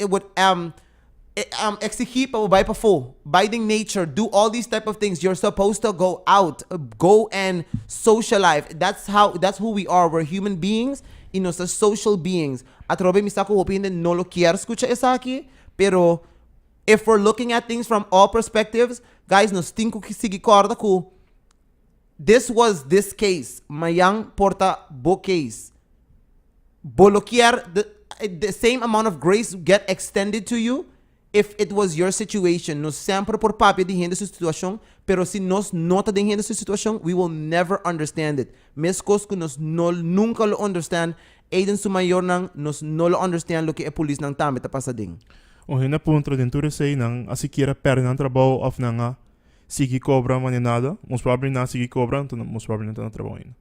execute by pa fo, biding nature, do all these type of things. You're supposed to go out, go and socialize. That's who we are. We're human beings, social beings. At Robin misako hoping no lo quiero escuchar esa aquí, pero if we're looking at things from all perspectives, guys, nos tinko sigi corda ku. This was this case. Mayang porta bo case. Bolokier, the same amount of grace get extended to you if it was your situation. Nos sempre por papi de su situação, pero si nos nota de su situação, we will never understand it. Mes cosco nos nunca lo understand. Aden su mayor nang nos no lo understand lo que é police nang tame ta pasading. O hina punto dentro sei nang asikira per nang trabalho of nanga sigi cobra manenada, most probably na sigi cobra, então most probably não trabalho ainda.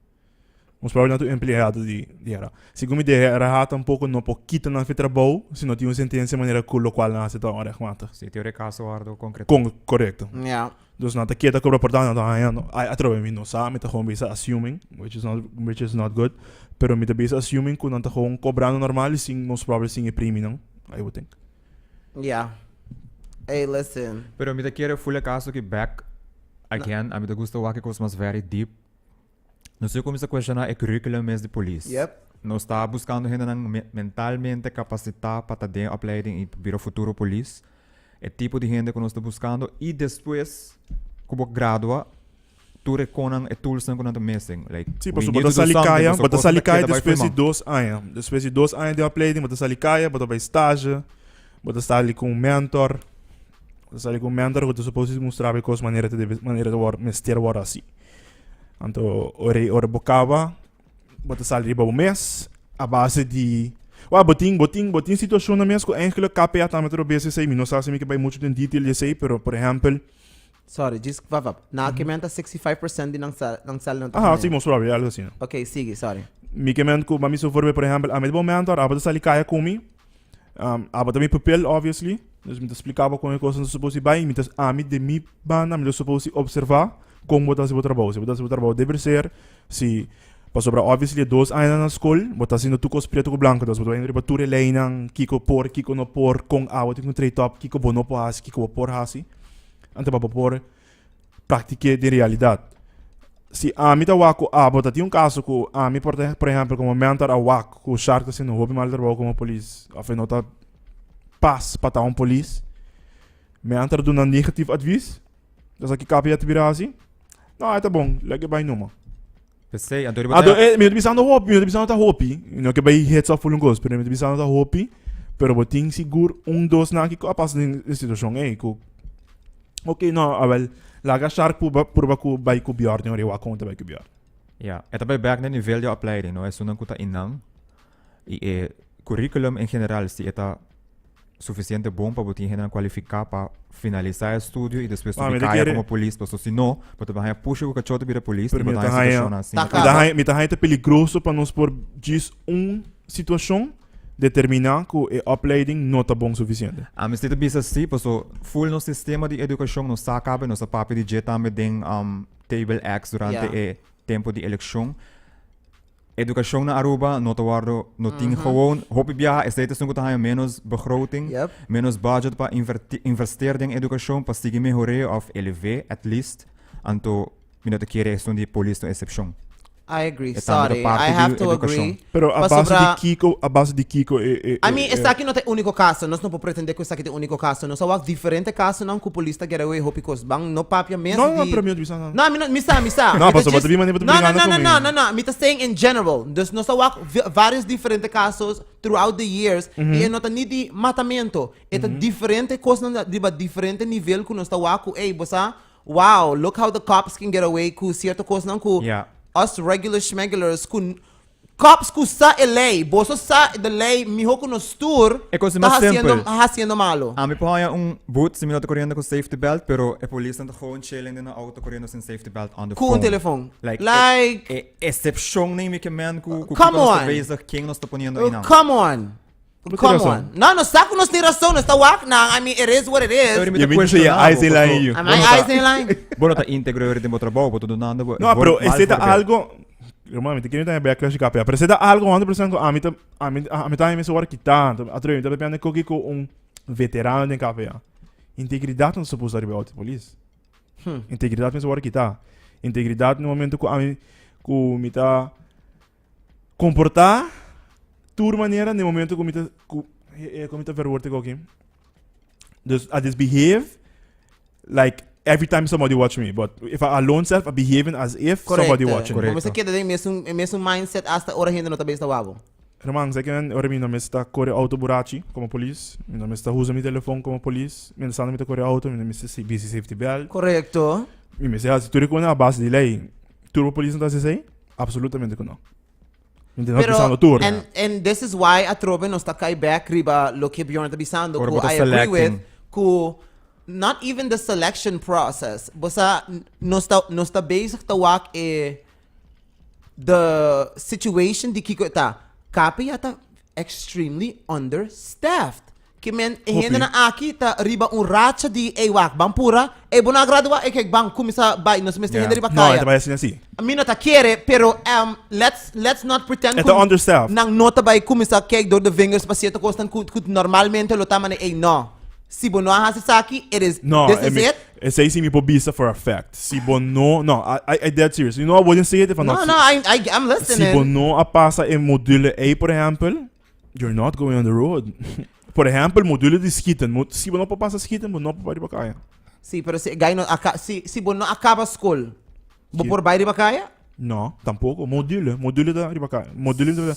Most probably não tu empregado de era. Segundo de era hata um pouco no pouquito na trabalho, se não tinha uma sentença maneira com lo qual na se tá hora conta. Se teoria caso ardo concreto. Correcto. Yeah. Dus na te kita cobra por tanto I atro me no sa me ta gewoon bisa assuming, which is not good. Pero me ta bisa assuming kun ta gewoon cobrando normal, sim most probably sim e primi não. I would think. Yeah. Hey, listen. Pero me ta quiere full caso que back again, a me ta gusta wa que cos mas very deep. Nós começamos a questionar o currículo mesmo de polícia. Yep. Nós estamos buscando gente mentalmente capacitada para ter opleiding e vir o futuro polícia. O tipo de gente que nós estamos buscando. E depois, como gradua, tu reconan e tools que nós estamos missing. Like, sim, porque bota salicaya depois de 2 anos. Depois de 2 anos de opleiding, bota salicaya, bota para estágio, bota sali com mentor. Bota sali com mentor, que tu supõe mostrar a coisa maneira de mester o assim. Então, ora bocava, bota salário para o mês, a base de... botin situação na mesma, eigenlijk KPA também trouxe esse sei, não sei se que vai muito em detalhe sei, pero por exemplo... Sorry, just vavap. Na kementa 65% de nang sal não. Sim, most probably, algo assim. Okay, sigue, sorry. Mi kement ko, mami so por exemplo, a medbo mentor, a bota salário caia comi, a bota mi papel, obviously, dus me explicava como é coisa não supose vai, me de mi banda, me supose observar, como botar se trabalho. Se botar se trabalho deve ser se para sobra obviously 2 anos na escola, botar se no tu cos preto com branco, das botar entre bature leinan, kiko no por com água, tem um trade top, kiko bono por hasi, kiko por hasi. Ante para por prática de realidade. Se a mim tá waco, botar tem um caso que a mim por exemplo como mentor a waco, o shark assim no hobby mal trabalho como polícia, afinal tá pass para um polícia. Mentor do negativo advice. Das aqui capia te virar assim. Não, tá bom, lege bij numa. Pensei, me bisando hopi, não que vai heads up full goes, pero me bisando hopi, pero botin seguro dos na que capaz de situação ko. Okay, não, abel, laga shark por baku by ku biar, não rewa conta by ku biar. Ja, het bij back na nível de opleiding, no, é sunan kuta inang. E curriculum em geral se eta suficiente bom para botar gente qualificar para finalizar o estudo e depois subir como polícia, porque se não, você vai puxar o cachorro para a polícia e botar a situação assim. Me tá perigoso para nós por diz situação determinar que a opleiding não está bom o suficiente. Mas isso é assim, porque full no sistema de educação não está acabando, nossa papi de também tem table X durante o tempo de eleição. Educação na Aruba, não tem gewoon, hoop ik ja, is dat het een menos begroting, menos budget para investeren in educação, para seguir melhorar of elevar, at least, anto, minha te querer é de polícia excepção. I agree. Sorry, I have to agree. Pero a base de Kiko I mean, esta aqui não é o único caso. Nós não podemos pretender que esta aqui é o único caso. Nós temos diferentes casos não que o polícia get away hope cos bang no papia mesmo. Não, para mim não bisa. Não, misa. Não, passou para mim, Não. Me tá saying in general. Dus nós temos vários diferentes casos throughout the years e não tá nem de matamento. É diferente coisa de diferente nível que nós temos com, hey, bossa, wow, look how the cops can get away com certa coisa não com us regular schmegglers cops ku sa lei, boso sa the lei, miho ko no tour, É coisa mais simples. haciendo malo. A mim põe boot se me correndo com safety belt, pero a polícia não gewoon chilling na auto correndo sem safety belt on the Com phone. o telefone. Like excepção nem me que man ku come on. Vezes quem nós está ponendo aí não. Come on. Come on. Não, não está com nós tem razão, não está wak na. I mean, it is what it is. You mean say eyes in line. Am I eyes in line? Bueno, tá íntegro de meu trabalho, boto do nada. No, pero esse tá algo... Irmão, te quero dar backlash de café. Pero esse tá algo 100% a mim tá me suar quitando. A troia, tá bebendo com veterano de café. Integridade não se pode usar para a polícia. Integridade não se pode quitar. Integridade no momento que a mim tá comportar tour maneira no momento que me tá verwoorden aqui. Dus I just behave like every time somebody watch me, but if I alone self, I behaving as if somebody watching me. Como você quer dizer mesmo mindset hasta hora ainda não tá bem está wabo. Irmão, sei que ora mim não me está corre auto burachi como polícia, não me está usa meu telefone como polícia, me está me corre auto, me está busy safety belt. Correto. Me está se tu reconhece a base de lei, turbo polícia não está se absolutamente que não. Pero, and this is why a trove nos está cai back riba lo que Bjorn está bisando, I agree with, not even the selection process, bosa nos está basic tawak the situation di kiko ta kapi yata extremely understaffed. Que men henda na aki ta riba un racha di wak bampura bona gradua kek bang kumisa bai nos meste henda riba kaya. No, ita vai assim. A mim não tá querer, pero let's not pretend que understaffed. Nang nota by kumisa kek do the fingers pasieto costan normalmente lo tama ne no. Si bono hasisaki, it is this is it. Esse aí sim me pobista for a fact. Si bono, no, I dead serious. You know I wouldn't say it if I'm not. No, I'm listening. Si bono a passa em module A, por exemplo, you're not going on the road. Por exemplo, module de skieten. Si bono pa passa skieten, bono pa pari bakaya. Si, pero si gay no si bono acaba school, bo por baile bakaya? No, tampouco. Module da ribakaya. Module da.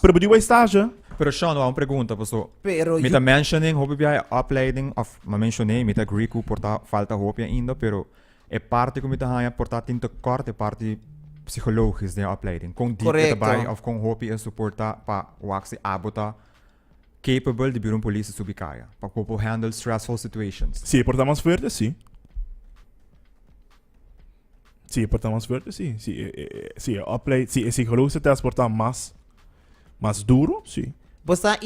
Pero budi estágio. Pero Sean, uma pergunta, pessoal. Pero met a mentioning, hobby bij opleiding, of ma mentionei, met a agree ku porta falta hobby ainda, pero é parte que met a haya porta tinta kort, é parte psicologisch de opleiding. Com diep erbij, of com hobby é suporta pa waxi abota capable de bureau police subikaya, pa popo handle stressful situations. Sim, porta mais forte, sim. Sim, porta mais forte, sim. Sim, opleid, sim, psicologische test porta mais duro, sim. Basta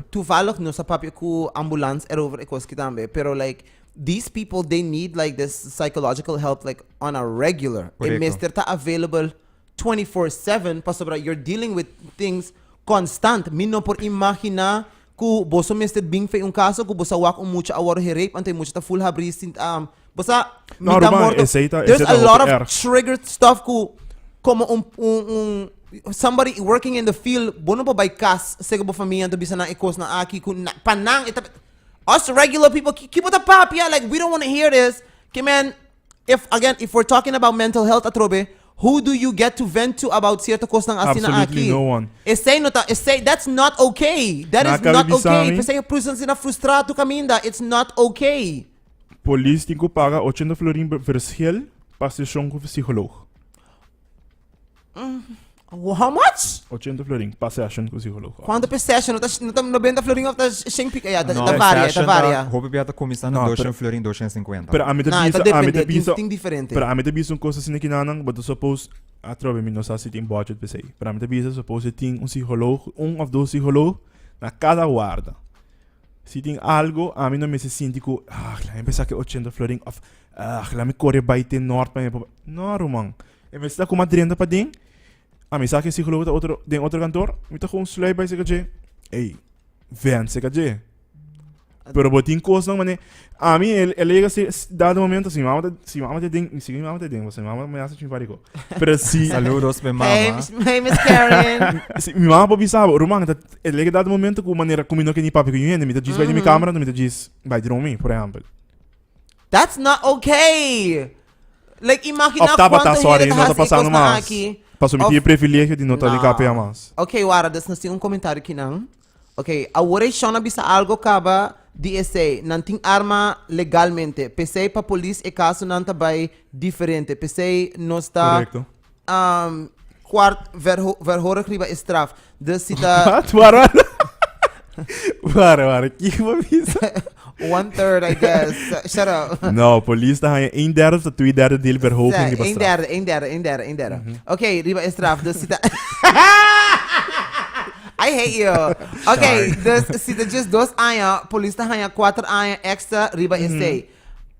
toevallig no sa papje ku ambulance erover ik was kitambe, pero like these people they need like this psychological help like on a regular. And Mr. ta available 24/7 pa sobra you're dealing with things constant. Minno por imagina ku boso Mr. Bing fe un caso ku bosa wak mucha awaro rape ante mucha ta full habris bosa there's a lot of triggered stuff ku como somebody working in the field, bono pa by cas, sego po familya to bisa na ikos na aki kun panang us regular people keep it a pop, yeah, like we don't want to hear this. Okay, man, if we're talking about mental health atrobe, who do you get to vent to about cierta cosa ng asina aki? Absolutely no one. Say that's not okay. That is not okay. Kasi prusan sina frustrado kaminda, it's not okay. Police tem que pagar 80 florin verschil para sessão com psicólogo. How much? 80 florin pa session com psicólogo. Quanto per session? No 90 florin of the shenpik kaya da varia. Hope biata começando 200 florin 250. Pero a mim tem diferente. Pero a mim tem coisa assim que nanang, but suppose atrobe mi no sa sitting budget pe sei. Pero a mim tem suppose tem psicólogo, of those psicólogo na cada guarda. Se tem algo, a mim não me se sinto que lá pensar que 80 florin of lá me corre baite norte para não, romang. E me está com uma 30 para ding. A mim sabe que psicólogo de outro cantor, me tá com slay by se que vem se que pero botin coisa não, mas a mim ele é se dado momento assim, mama te ding, você mama me acha que varico. Pero se saludos pe mama. Hey Miss Karen. Se mi mama pode saber, romang, ele é dado momento com maneira como não que nem papo que eu me diz vai de minha câmera, não me diz vai de mim, por exemplo. That's not okay. Like imagina quanto ele tá passando mais. Passou me privilégio de não estar de KPA mais. Okay, Wara, das nasi um comentário aqui não. Okay, a wore shona bisa algo kaba DSA, nanting arma legalmente. PC pa police e caso nanta by diferente. PC no está kwart verhorig riba straf. Dus zita Wat? Waar? Kijk maar visa. 1/3, I guess. Shut up. Nou, police, dan ga je 1/3 tot 2/3 deel verhoging riba straf. 1/3. Oké, riba straf. Dus zita... I hate you. Okay, dus zita just 2 anos, police dan ga je 4 anos extra riba stay.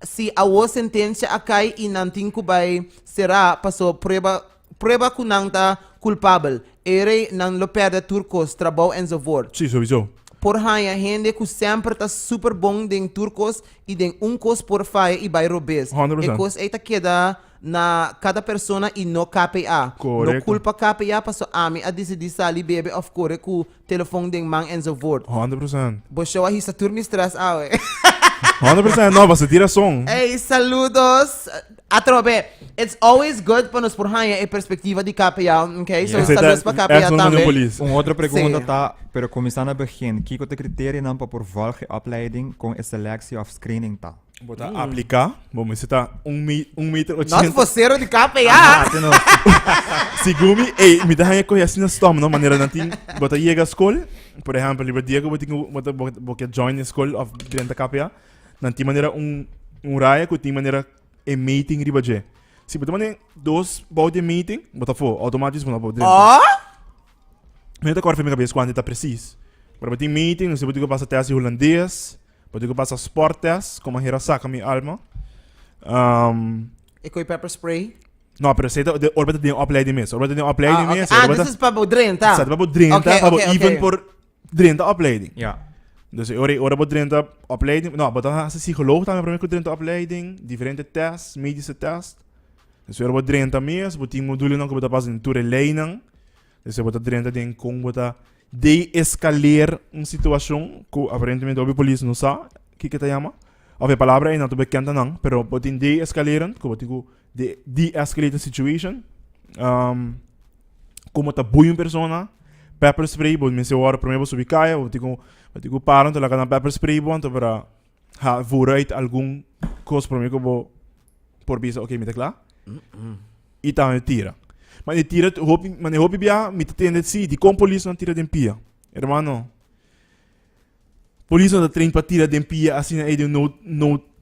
Si awo sentencia akay inanting kubay será passou prueba kunangta culpável. Ere nan lo perde turcos, trabalho enzovoort. Sim, sowieso. Por haya gente que sempre tá super bom den turcos e den cos por faia e bairro bes. 100%. E cos eita queda na cada persona e no KPA. Correcto. No culpa KPA passo ami a decidir sali bebe of core ku telefone den man enzovoort. 100%. Bosho a hisa turmi stress awe. 100%, no, você tira som. Hey, saludos. Atrobe, it's always good para nos por haya e perspectiva de KPA, okay? So, saludos para KPA também. Outra pergunta Sim. tá, pero começando a begin, kiko te criteria não para por volge opleiding com a selectie of screening tá. Botar aplicar, vamos citar 1,80 Nós vocês de KPA. Ah, não. Sigumi, ei, me dá coisa assim na storm, não maneira não tem. Bota chega a escola, por exemplo, livre dia que bota join a escola of 30 KPA, não tem maneira raia que tem maneira meeting riba je. Se bota maneira 2 bode meeting, bota for automaticamente bota dentro. Oh? Me tá corre minha cabeça quando está preciso. Para botar meeting, você bota que passa teste holandês, bota que passa sport test, como a hera saca minha alma. E coi pepper spray. Não, pero você de orbita de opleiding mesmo. Orbita de opleiding Okay. mesmo. This is para o drenta. Sabe para 30, Okay, para okay, even okay. por 30 opleiding. Ja. Dus ora para 30 opleiding. Não, maar dan gaan ze psycholoog também para mim com 30 opleiding, diferente tests, medische tests. Dus ora para 30 mesmo, botar module não que botar passar em tour leiding. Dus botar 30 den como botar de-escalar uma situação que aparentemente a polícia não sabe que tá chama. Of a palavra é não tô bekend não, pero botar de-escaleren, que botar de-escalate situation. Como tá boa persona, pepper spray, bom, me se ora primeiro subir caia, botar com param, tô lá com pepper spray bom, tô para vooruit algum coisa para mim que vou por bisa, ok, me tá claro? E tá me tira. Mas ele tira, mas eu hope bia, me tende si, di com polícia não tira den pia. Hermano. Polícia não treina para tirar den pia assim aí de no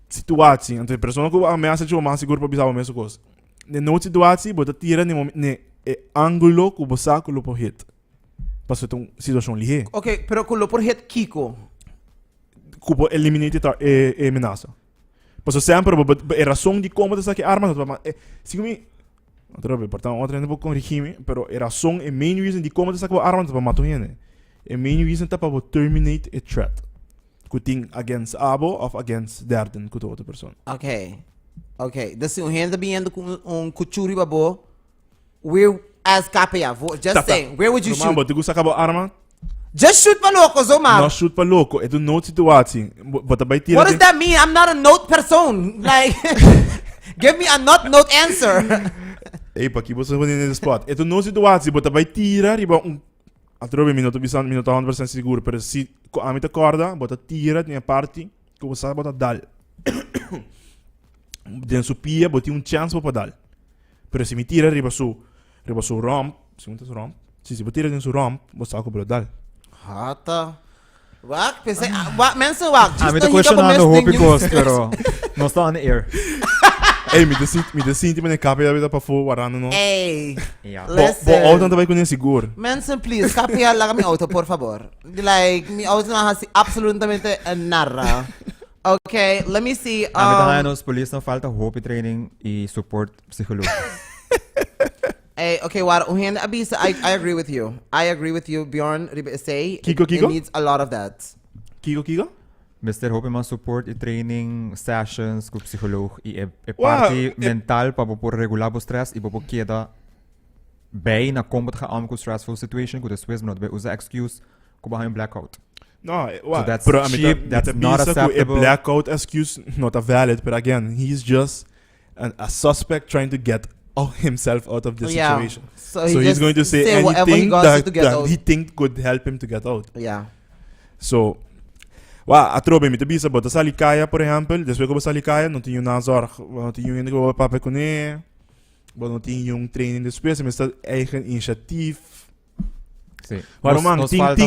situação. Então, pessoa que ameaça de mais seguro para bisar a mesma coisa. No situação, bota tira ne ângulo que você saca lo por hit. Para ser uma situação lihe. Ok, pero con lo por hit Kiko. Cubo eliminate a ameaça. Porque sempre a razão de como você saca arma, segundo outra vez, portanto, outra ainda vou corrigir, pero a razão é main reason de como você saca arma para matar ele. A main reason tá para terminate a threat. Que tem against abo of against derden com outra pessoa. Ok. Dus se gente vindo com cuchuri babo, where as KPA, just saying, where would you shoot? Mambo, tu saca arma, Just shoot pa locos, oh man. não shoot para louco, é do no situação. Bota vai tirar. What does that mean? I'm not a note person. Like, give me a not note answer. Ei, para que você vai nesse spot. É do no situação, bota vai tirar e atrove minuto bisando minuto 100% seguro, pero se a mim te corda, bota tira minha parte, que você bota dal. Den su pia, bota chance para dar. Pero se me tira riba su romp, se não romp, se tira den su romp, você sabe que dar. Hata. Wak, pensei, wak, mensen wak. Ah, me tô questionando o hobby cost, pero não está on the air. Ei, me decinte me capa da vida para fora, warano no. Hey, Ja. listen. Bo auto também com seguro. Mensen, please, KPA lang mi auto, por favor. Like, mi auto na hasi absolutamente nada. Okay, let me see. Ah, nos police não falta hobby training e support psicológico. Hey, okay, what? Uhenda abisa, I agree with you. I agree with you, Bjorn. Say Kiko? It needs a lot of that. Kiko? Mr. Hope man support e training sessions com psicólogo e Wow, parte mental para por regular o stress e para queda bem na como te gaan com stressful situation com depois não deve usar excuse como um blackout. No, So that's pero cheap, that's not a acceptable. blackout excuse not a valid, but again, he's just a suspect trying to get himself out of the situation. So, So he's just going to say whatever he anything got that, to get out. he think could help him to get out. Yeah. So, atrobe me te bisa, bota salikaya, por exemplo, después que salikaya, não tinha na zorg, não tinha ainda que papel com ele, But não tem yung training depois, mas está eigen initiatief. Sim. Waarom man, Nos ting falta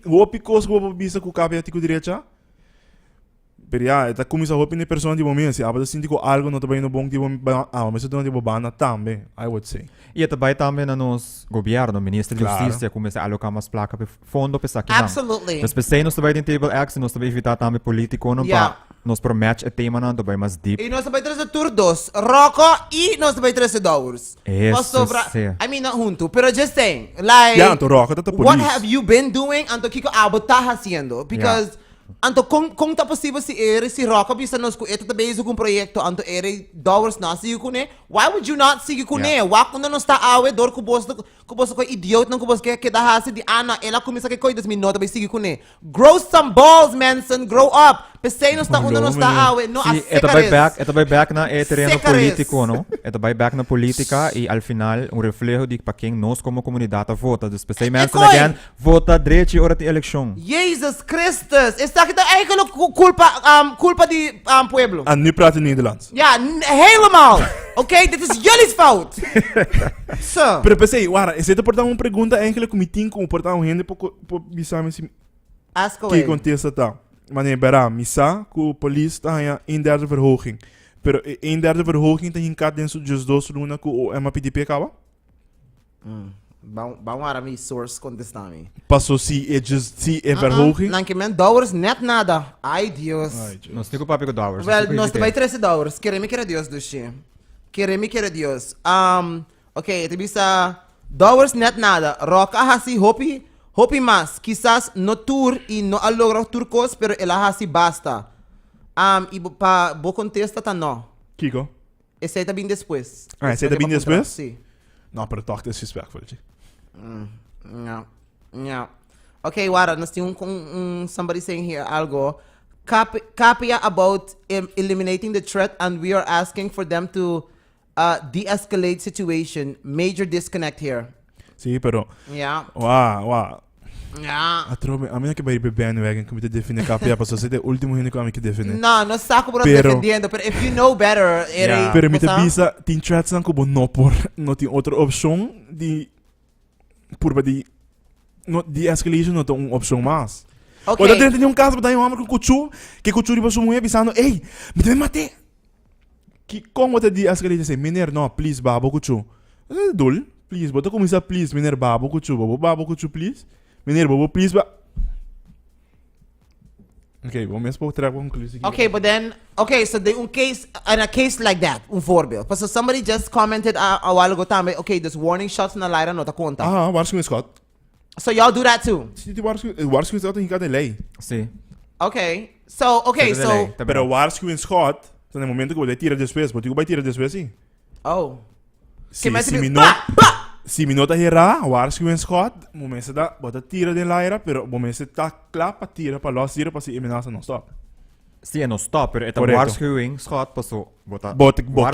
hopi kos ko bisa ku kabe atiku direita. Pero ja, esta comisa hopi ni persona di momento, se abada sinti ko algo no também no bom tipo mas isso não tipo bana também, I would say. E também também na nos governo, ministro de Claro. justiça, começa a alocar mais placa para fundo para saque. Absolutely. Nós pensei nós também tem table X, nós também evitar também político não Yeah. para nos promete a tema não também mais deep. E nós também trazemos tour 2, Rocco e nós também trazemos Dowers. Isso, sim. I mean, not junto, pero just saying, like, Ja, anto roka tata what police. have you been doing anto kiko abo tá haciendo? Because anto kung tá possível si ere si Rocco bisa nos ku ito tabi iso kung proyekto anto ere Dowers na sigo kune, why would you not sige kune? Yeah. Wak kuno nos ta awe dor kubos ko idiot nang kubos ke da hasi di ana ela kumisa ke koy das minuto tabi sige kune. Grow some balls, Manson, grow up. Pesay nos ta uno nos ta awe, no Sim, as ito vai back na terreno Secares. político, não? Ito vai back na política e al final reflejo de para quem nós como comunidade vota. Dus pensei mensen Ekoy. again, vota direito e hora de eleição. Jesus Christus, está aqui eigenlijk culpa de pueblo. En nu praat in Nederlands. Ja, helemaal. Oké, dit is jullie fout. Zo. Pero pensei, wara, esse é portar uma pergunta eigenlijk como tem como portar um rende por bisa me Ask que away. contesta tá. Wanneer bera misa ku police tá ja 1/3 verhoging. Pero 1/3 verhoging tem hinkat den so just dos luna ku o MPDP kawa? Vamos a mi source contestar me. Passou se é just se é verhoging. Não que men dólares net nada. Ai Deus. Nós temos papo com dollars. Well, nós também 13 dólares. Queremos que Deus do che. Queremos que Deus. Ok, te bisa dólares net nada. Roca hasi hopi mas. Quizás no tour e no lograr turcos, pero ela hasi basta. E pa bo contesta tá não. Kiko. Esse aí tá bem depois. Ah, esse aí tá bem depois? Sim. Não, pero toch disrespectful. Não. Não. Ok, Wara, nós temos somebody saying here algo. Copy about eliminating the threat and we are asking for them to de-escalate situation. Major disconnect here. Sim, pero Yeah. wow. Yeah. A mim é que vai beber bandwagon como te define café, para você ter último rende como que define. No, no saco por Pero- defendiendo, pero if you know better, Yeah. Pero me te bisa tin threats não como no por não tem outra opção de por de no de escalation não tem uma opção mais. Okay. Ou dentro de um caso daí um homem com cuchu, que cuchu riba sua mulher bisando, ei, me te mate. Que como te de escalation sei, menino, não, please babo cuchu. Dul, please, bota começar please, menino babo cuchu, please. Menino, babo please ba. Okay, vamos mesmo trazer uma conclusão. Okay, but then, okay, so in a case like that, voorbeeld. So somebody just commented a while ago, okay, there's warning shots na Lyra nota conta. Ah, waarschuwing Scott. So y'all do that too? Zie die waarschuwing Scott in de lei. Sim. Okay, so, okay, Sim, so, delay. Pero waarschuwing Scott, no momento que você tira después, porque vai tirar después sim. oh. Se mas me bah, bah! se me nota hierra, waarschuwing Scott, momento da, bota tira de laira, pero momento tá clap para tira para los tira para se amenaça não stop. Sim, não stop, pero esta Correcto. waarschuwing, schat, passou. Bota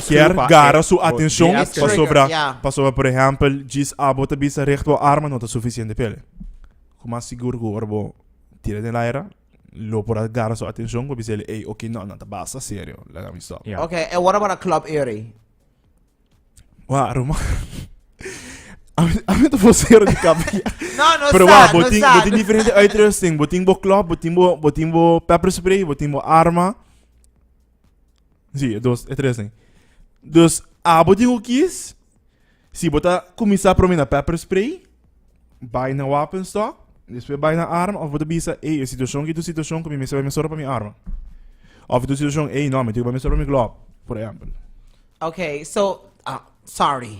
quer gara sua atenção It's para trigger, sobra, yeah. para sobra por exemplo, diz a bota bisa reto a arma não tá suficiente pele. Como seguro que orbo tira de laira, lo por gara sua atenção, que bisa ele, ei, okay, não, tá basta sério, let me stop. Yeah. Okay, and what about a club area? Roma. A mim tô fazendo de cabia. No, Pero sad, boting diferente uitrusting, boting bo club, boting bo pepper spray, boting bo arma. Sim, é três sim. Dus boting o kies. Se botar começar a promina pepper spray, vai na wapenstock, depois vai na arma, ou botar bisa, ei, a situação que tu situação que me vai me para minha arma. Ou tu situação, ei, não, me tu vai me para minha globe, por exemplo. Okay, so, sorry.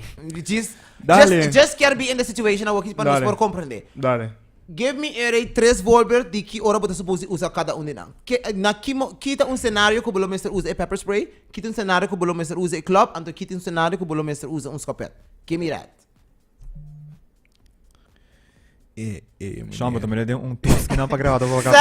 Dale. Just quero be in the situation aqui para nós Dale. por compreender. Dale. Give me três volver de que hora você supose usar cada um de nós. Kita cenário que o bolo mestre usa pepper spray, kita cenário que o bolo mestre usa club, então kita cenário que o bolo mestre usa escopeta. Give me that. Sean, mas também deu twist que não para gravar, vou Sorry.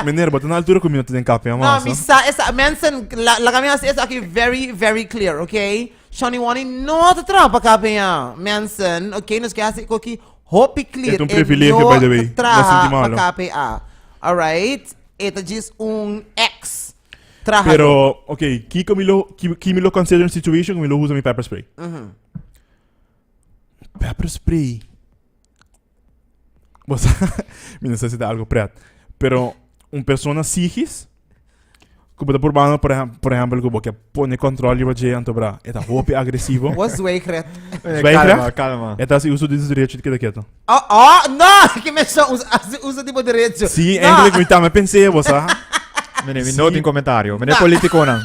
Meneer, bota na altura comigo tu tem café, No, massa. essa Manson, la caminha essa aqui very, very clear, okay? Shani Wani, não te trampa caminha, Manson, okay? Nos que assim, aqui, hope clear. É um privilégio, by the way. Não senti Traha malo. pa KPA. Alright? Ito diz X. Trabajado. Pero, okay, Kimilo consider a situation kung usa mi pepper spray. Pepper spray. Você me necessita algo preto. Pero, persona sigis, como por mano, por exemplo, como que pone controle de você, então, bra, eta hope agressivo. What's zweikret? Calma. Eta se usa desse direito de que quieto. No! Que me usa tipo direito. Sim, ainda que me tá, mas pensei, você. Me nota em comentário. Me politico não.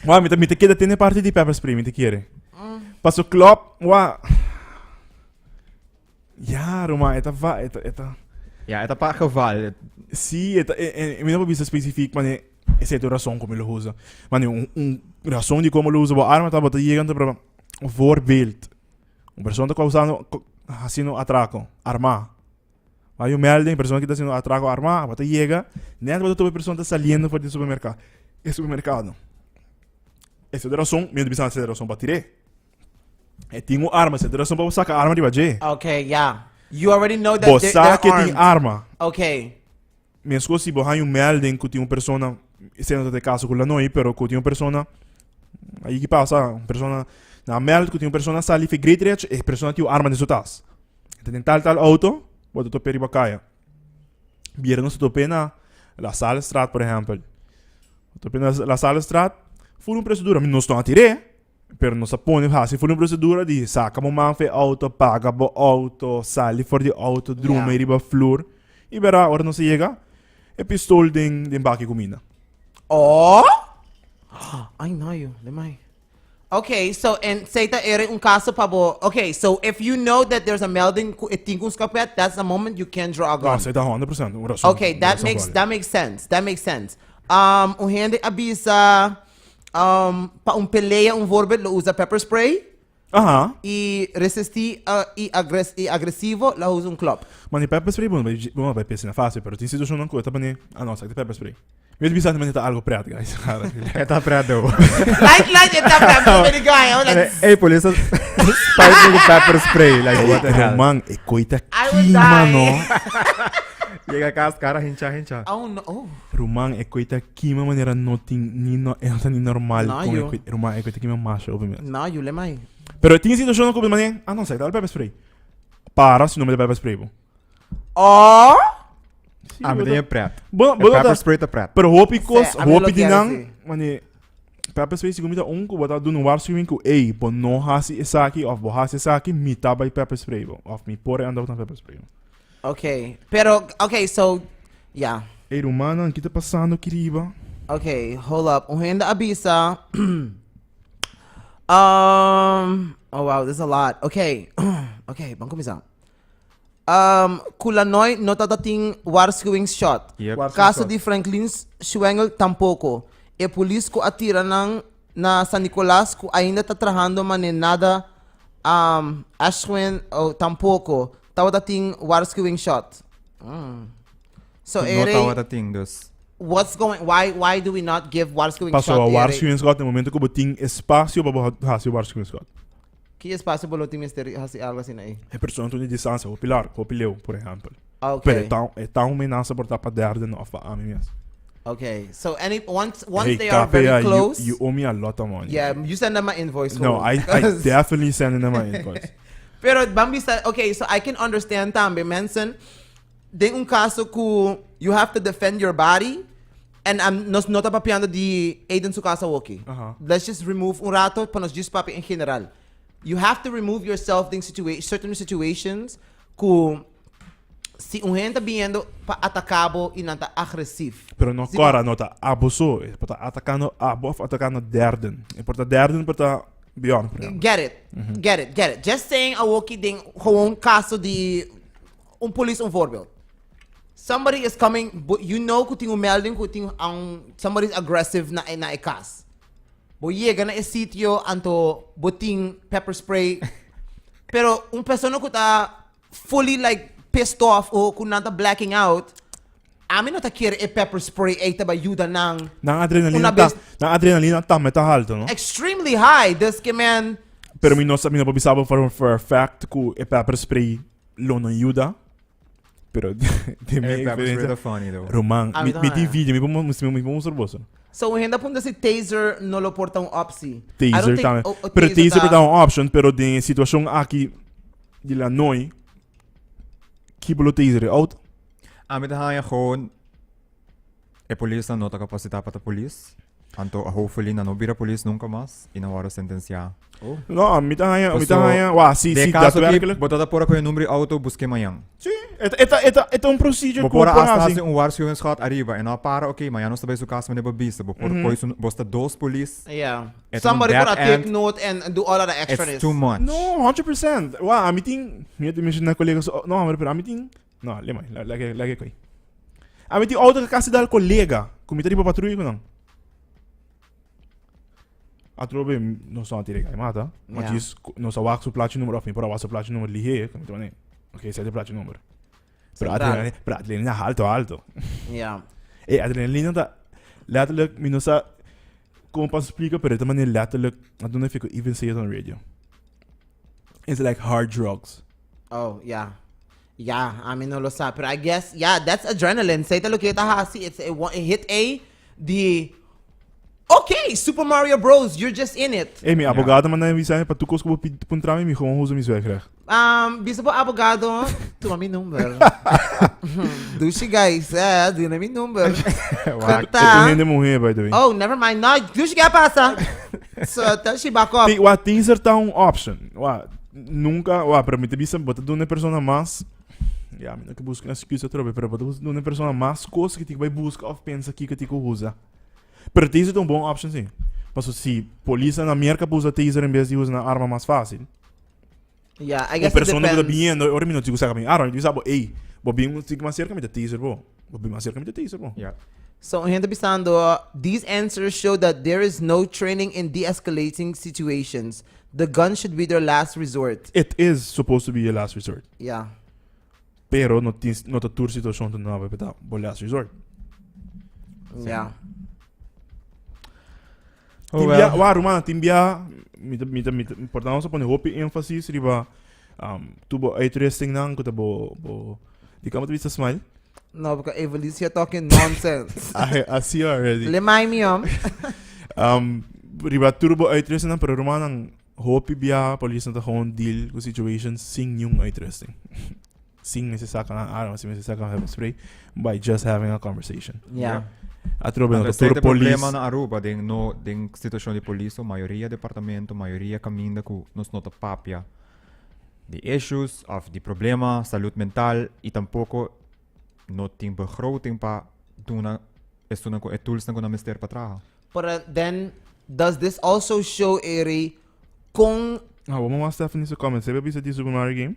Wa, me te queda tem parte de pepper spray, me te quer. Passo club, wa. Ja, Roma, eta. Ja, eta pa geval. Sim, eta, me não vou ser específico, mas essa é a razão como ele usa. Mas razão de como ele usa, a arma tá botando chegando para um voorbeeld. Uma pessoa está causando, haciendo atraco, arma. Aí o melding, pessoa que está haciendo atraco, arma, bota chega, nem bota toda pessoa está saindo para o supermercado. É supermercado. Essa é a razão, me deve ser a razão para tirar. É tinha arma, essa é a razão para sacar a arma de baixo. Okay, yeah. You already know that você they're que armed. tem arma. Okay. Minha esposa se borra um melding que tem uma pessoa, sendo de caso com Lanoy, pero que tem uma pessoa, aí que passa, uma pessoa na meld que tem uma pessoa sali fe great reach, e pessoa tem arma de sutas. Então tem tal auto, bota to peri bacaia. Vieram se tope na La Salle Straat, por exemplo. Tope na La Salle Straat, foi uma procedura, mas não estão a tirar. Pero não se põe, se for uma procedura de saca mo man fe auto, paga bo auto, sali for de auto, druma e riba flor. E verá, hora não se chega, é pistol den baki comida. Oh? I know you. Lemay. Okay, so and say that era caso pabo. Okay, so if you know that there's a melding tingkung skapet, that's the moment you can draw a gun. Ah, sei tá 100%. Okay, that makes sense. That makes sense. Gente avisa pa peleia voorbeeld lo usa pepper spray. Aham. E resistir e agressivo la usa club. Mas o pepper spray, bom, vai pensar na fácil, pero tem situação não coisa, mas não, sabe pepper spray. Mesmo pensando também tá algo preto, guys. É tá preto. Like tá preto, very guy. Hey, polícia, spice with pepper spray, like what the hell? Man, é coita I would aqui, die. mano. Chega cá, as caras hincha. Oh no. Oh. Roman é coita aqui, uma maneira não tem nem normal. Não, Roman é coita aqui, meu macho, obviamente. No, you lemay. Pero tem situação como mané, não sei, dá pepper spray. Para, se não me dá pepper spray, bom. Oh? Ah, mas é preto. Bom, Pepper spray tá preto. pero hopi kos, Sim, a mim hopi lo quero dinang, assim. mané, pepper spray se gumita ko bota do no waarschuwing ko, bo no hasi isaki of bo hasi isaki, mita by pepper spray, bo. Of mi pore anda na pepper spray. Okay. Pero, okay, so, yeah. Ei, Romana, o que tá passando, querida? Okay, hold up. Gente avisa. Oh wow, there's a lot. Okay. Okay, vamos começar. Kulanoy nota dating waarschuwing shot. Yep. Caso de Franklin Schwengel tampouco. E polícia ko atira na San Nicolas ko ainda tá trabajando manenada Ashwin tampouco. Tawa dating waarschuwing shot. So Nota what thing dos. what's going why do we not give waarschuwing Passou shot? a waarschuwing Scott no momento que eu botin espaço para hasi waarschuwing Scott. Que espaço boloting misteri hasi algo assim aí. É pessoa de distância, o pilar, o pileu, por exemplo. Okay. Pero é tão menaça por tapar derden of a mesmo. Okay. So once Hey, they are Kapea, very close. you owe me a lot of money. Yeah, you send them an invoice. No, home. I definitely send them my invoice. Pero Bambi said, okay, so I can understand tambe, Manson. Tem caso que you have to defend your body and nos tá papiando de Aden su casa okay. Let's just remove rato para nos just papi in general. You have to remove yourself in certain situations que si gente tá vindo para atacabo e não tá agressivo. Pero no agora nota abusou, está atacando atacando derden. E porta derden porta beyond. Get it. Just saying a walkie ding gewoon caso de police voorbeeld. Somebody is coming, but you know que tem melding que somebody is aggressive na casa. Bo llega na sitio anto boting pepper spray. Pero persona que tá fully like pissed off o que não tá blacking out, a mim não tá querer pepper spray ay tá ayuda nang Na adrenalina tá meta alto, no? extremely high. Das que man. Pero mi no sabia for a fact que pepper spray lo não ajuda. Pero de That was really diferença. funny though. Romang, Ah, me então tem é. vídeo, me vamos nervoso. So, ainda punta si taser no lo porta opsi. Taser também. Pero taser dá uma option, pero de situação aqui de Lanoy, que pelo taser out. Met hij gewoon police na nota kapasita para police. Anto hopefully na nobira police nunca mais e na hora sentenciar. Não, me tá ganha, wah, se daadwerkelijk. Botada por ako yung número auto busque mayang. Sim, é um procedure Bopora como hasta assim. um waarschuwingsschot arriba en nou para okay, maar nog bij zo'n kaas met de babisa. Bopora bosta dos police. Yeah. At Somebody on gotta that take end, note and do all of the extras. It's too much. No, 100%. Wah, a meeting, me te mencionar colegas, no, pero a meeting, no, lemay, lagi ko. A meeting auto kasi dal colega, kumita pa patrulha ko nang. Atrobe no sa tire kay mata, mas Yeah. diz no sa wax o plaatje nummer of me para wax o plaatje nummer lihe, kumita man. Okay, sa plaatje nummer. Pero adrenaline alto. Yeah. Adrenaline dat letterlijk minusa como para explicar, pero também letterlijk, I don't know if you could even say it on radio. It's like hard drugs. Oh, yeah. Yeah, I mean, no lo sabe. But I guess, yeah, that's adrenaline. Say te lo que hasi. It hit A, the... Okay, Super Mario Bros. You're just in it. Hey, mijn abogado man na visa para tu cosko puntra me gewoon hoe ze me zweig. Bisa po abogado, tuma mi number. Dushi guys, do na mi number. Ito Kanta. hindi mo by the way. Oh, never mind. No, Dushi kaya pasa. So, tell she back up. Wa teaser tá option. Nunca, para me te bisa bota de uma persona mais. Ja, me que busca excusa trobe, pero bota de uma persona mais coisa que vai buscar of pensa que te usa. Pero teaser é bom option sim. Mas se polícia na América usa teaser em vez de usar uma arma mais fácil. Yeah, I A guess it persona que tá depends. vindo, ora minuto digo sabe, arma, digo sabe, ei, bobinho music mais cerca me teaser bo. Bobinho mais cerca me teaser bo. Yeah. So, gente bisando, these answers show that there is no training in de-escalating situations. The gun should be their last resort. It is supposed to be a last resort. Yeah. Pero no ta tour situação tu não vai pegar bo last resort. Yeah. Oh, Timbia, well. wa rumana timbia, portamos a poner hopi emphasis riba tubo interesting nang kuta bo di ka matwista smile. No, because Evelise, you're talking nonsense. I see already. Remind me, Riba turbo interesting nang pero rumana hopi bia police na ta gewoon deal ko situations sing yung interesting. Sing may sasaka ng araw, may sasaka ng spray by just having a conversation. Yeah. Atrobe no Este tur police. problema na Aruba ding situação de polícia, maioria departamento, maioria caminda ku nos nota papia. The issues of the problema saúde mental e tampouco no tem begroting pa duna estuna ko tools na ko na mister patraha. But then, does this also show, Eri, kung Vamos lá, Stephanie, sa comments. Sabi bisa di Super Mario game?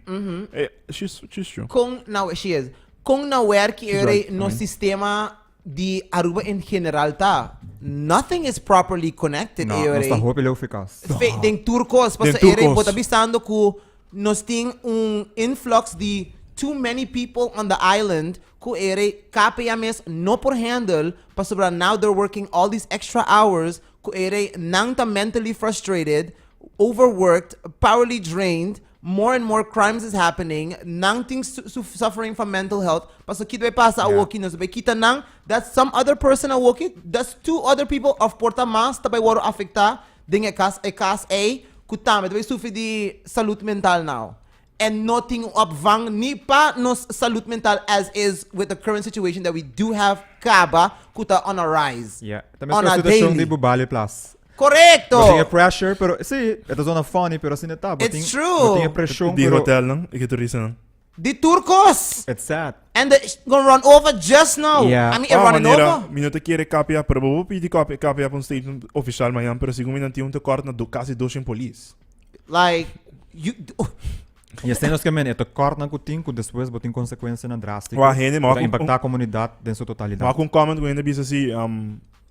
She's true. kung she is kung nawerki She's ere right, no I mean. sistema di Aruba in general ta, nothing is properly connected No, ere. nos ta hope lo eficaz. Den turcos Den pasa ere turcos. bota bisando ku nos ting un influx di too many people on the island ku ere kapayames no por handle pasobra now they're working all these extra hours ku ere nang ta mentally frustrated, overworked, powerly drained. More and more crimes is happening. Nang things suffering from mental health. Paso kidwe pasa awoki no sabi kita nang that's some other person awoki. That's two other people of porta mas tabay waro afekta ding ekas a kutame tabay sufi di salute mental now. And nothing upvang ni pa nos salute mental as is with the current situation that we do have kaba kuta on a rise. Yeah. On Também a a situação daily. de Bubali Plus. Correcto. Tinha pressure, pero sim, ito zona funny, pero sineta. It's true. Tinha pressure, Di pero hotel lang, ikiturisa lang. The turcos. it's sad. And they're gonna run over just now. Yeah. I mean, running over. Minuto quiere kapia, pero bobo pidi kapia pa un statement official mayan, pero siguro minanti un tekort na kasi 200 police. Like, you. E assim nós queremos, ito kort na kuting, ku depois botin consequência na drástica. Wa hene, Para mga impactar a comunidade em sua totalidade. kung comment ko yun bisa si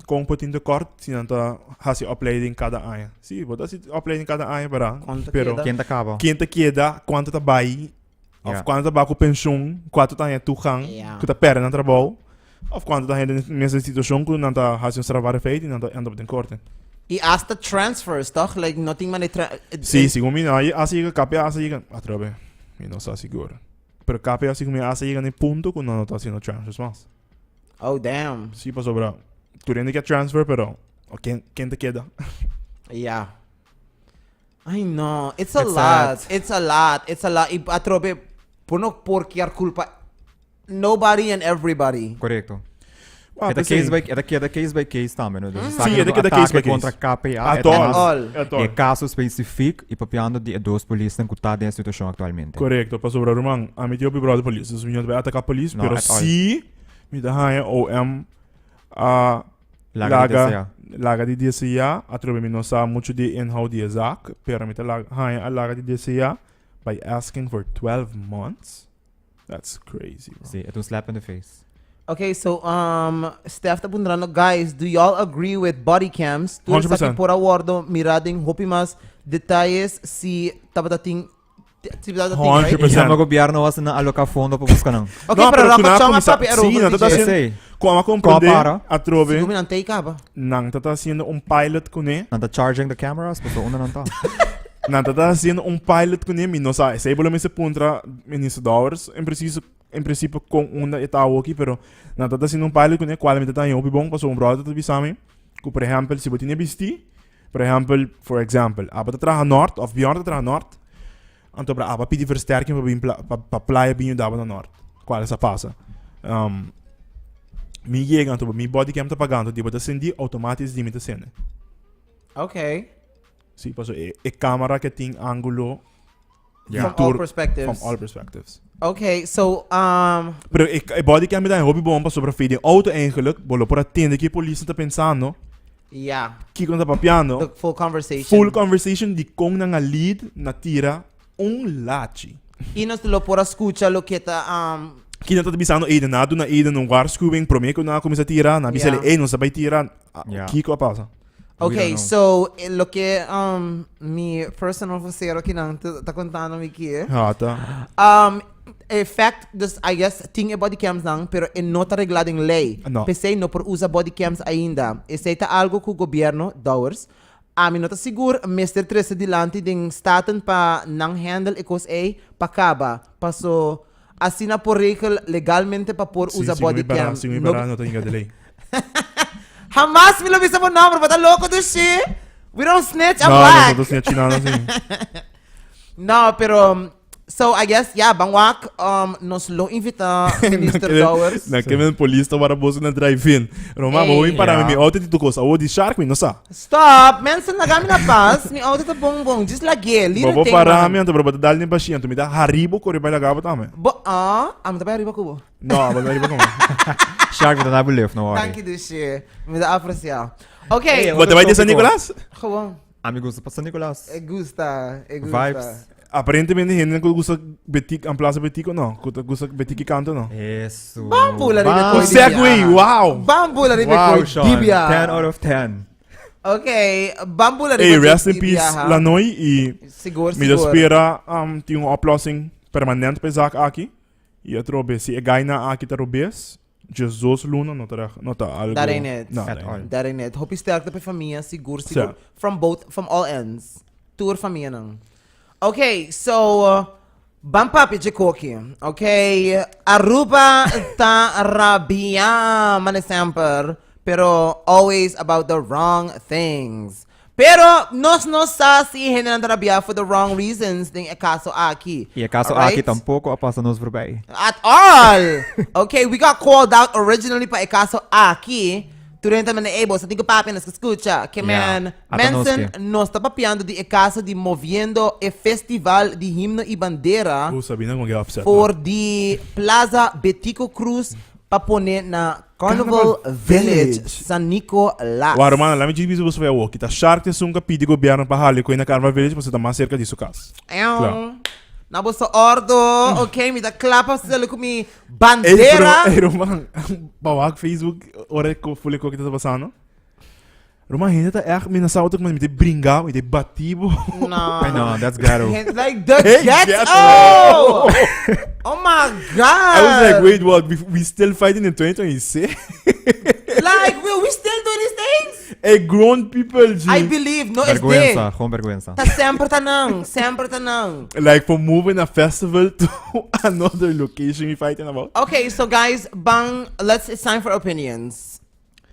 kung putin tekort, sinanta hasi opleiding kada aya. Si, bota si opleiding kada aya para, Quanto pero queda? Quem tá acaba? quinta queda, quanto ta bai, of Yeah. quanto ta ba ko pensyon, quanto ta ya tukang, Yeah. kuta pera ng trabaho, of quanto ta hene nessa situação ku nanta hasi un trabalho feito, nanta anda putin korte. He asked the transfers, toch? Like, nothing man. Si, siguro mina, asi ka kapia, asi ka, atrobe, não sa siguro. pero KPA sí como hace llegar en punto cuando no está haciendo transfers más. Oh, damn. Sí, pasó, bro. Tú tienes que transfer, pero ¿quién te queda? Yeah. I know. It's a It's lot. sad. It's a lot. It's a lot. Y atrobe, por no porque culpa nobody and everybody. Correcto. Ah, É da sim. case by case também, né? Sim, é da case by case. Contra KPA. At all. all. At all. É caso específico e papiando de dois polícias que estão em situação atualmente. Correcto, pasó, bro, hermano. A mí tío brother de policía. Eso no va a atacar policía, No, pero at all. sí me da OM a laga de DCA. A trobe me no sabe mucho de inhoud de zaak, pero me da laga de DCA by asking for 12 months. That's crazy, bro. Sim, é um slap in the face. Okay, so Steph Tabundrano, guys, do y'all agree with body cams? Tu 100%. sa por awardo mirading hopi mas detalhes si tabatating right? 100%. E o governo was na alocar fundo para buscar não. Okay, No, pero pero la kuna kochonga komisa- papi aro. Sim, não tá Eu sendo- sei. Como a compreender, Compara. a trobe, Siguro minantay ka ba? nang está haciendo un pilot con él. Nanda charging the cameras, pero una não tá. Nang está haciendo un pilot con él, me no sabe. Se bolo me se puntra ministro dollars, en principio con una etapa aqui, pero nang está haciendo un pilot con él, cual me está en opi bom, pasó un brother te bisame, que por ejemplo, si vos tienes visti, por ejemplo, for example, aba te traga north, of beyond te traga north, então para aba pedir versterking para playa binho dava no norte. Qual essa passa? Mi chega, então, mi body cam tá pagando, tipo, tá acendi automaticamente de mim tá sendo. Okay. Sim, passou. E câmera que tem ângulo From all perspectives. from all perspectives. Okay, so Pero e body cam dá hobby bom para sobre feed auto eigenlijk, bolo por atender que a polícia tá pensando, yeah, que quando tá papiando, the full conversation. full conversation de com na lead na tira lachi. E nós lo por escucha lo que tá Que não tá pensando, ei, na Aden um waarschuwing, prometo na começa a tirar, na bisele, Yeah. ei, não sabe tirar, Yeah. que que passa? Okay, We don't so lo que mi personal vocero que não tá contando me que Ah, tá. effect dus I guess tinha body cams não, pero não tá regulado em lei. Não. PC não por usa body cams ainda. Esse tá algo que o governo dowers. A mim não tá seguro, Mr. Trece dilante ding staten pa nang handle ecos a pakaba. Paso assina por regel legalmente pa por usa body cam. Sim, No- não tem que delay. Jamás me lo viste por nombre, but tá louco do shit. We don't snitch, I'm Não, black. não tô sem chinano assim. No, pero so I guess yeah, bangwak nos lo invita Minister Towers. Na que men polícia para bolsa na drive-in. Roma, Ei. vou ir para Yeah. mim, auto de tu coisa, o de shark, não sa. Stop, mensen nagami na paz. Mi auto tá bom, just lagi. Little Vou thing. para man. mim, então para dar nem baixinho, tu me dá haribo corre para gaba também. Am tá riba kubo. Não, vou dar haribo como. Shark met een hebben lief, no Thank worry. you this shit. Me da apreciar. Okay, Hey, Wat vai de San Nicolas? gewoon. Amigos do Pastor Nicolas. Gusta. Vibes. Aparentemente gente que gusta betik en plaza betik ou não? Que gusta betik canto não? Isso. Bambula rin Bam. ito. Um segue, wow. Bambu la riba Wow, ko. Sean. Dibia. 10 out of 10. Okay, bambu la Hey, riba rest in peace Lanoy e Siguro, me espera tem uma oplossing permanente para zaak aqui. E eu trobe se é gaina aqui tá robes. Jesus Luna não tá algo. That ain't it. Não, At that all. ain't it. That ain't it. Hope sterkte pa família, siguro. Sure. From all ends. Tour família nang. Okay, so Bampapi Jacoki. Okay, Aruba ta rabia manesamper, pero always about the wrong things. Pero nos sa si hinan rabia for the wrong reasons ding caso aqui. E acaso Alright? aqui tampouco a passa nos voorbij. At all. Okay, we got called out originally pa caso aqui. Durante man able sa tigo papi nas escucha que man Ata Manson noski. nos está papiando de caso de moviendo e festival de Himno y Bandera Sabi na kung upset. for the Plaza Betico Cruz pa poner na Carnival Village San Nicolas. Wow, mano, lá me diz que você vai ao que tá shark tem um capítulo de governo para hali com na Carnival Village, você tá mais cerca disso caso. Claro. Na bolsa ordo, okay, me da clapa sa com mi bandera. Ei, Roman, bawag Facebook, ora ko fuli ko kita tá passando. Roman, hindi ta echt mina sa auto man mit bringa, mit batibo. No. I know, that's ghetto. Like the Hey, ghetto. ghetto. Oh my god. I was like, wait, what? We still fighting in 2026? Like, we still doing these things? grown people, G. I believe, no, it's Vergüenza, there. gewoon vergüenza. Ta sempre tanang. Like from moving a festival to another location we fighting about. Okay, so guys, it's time for opinions.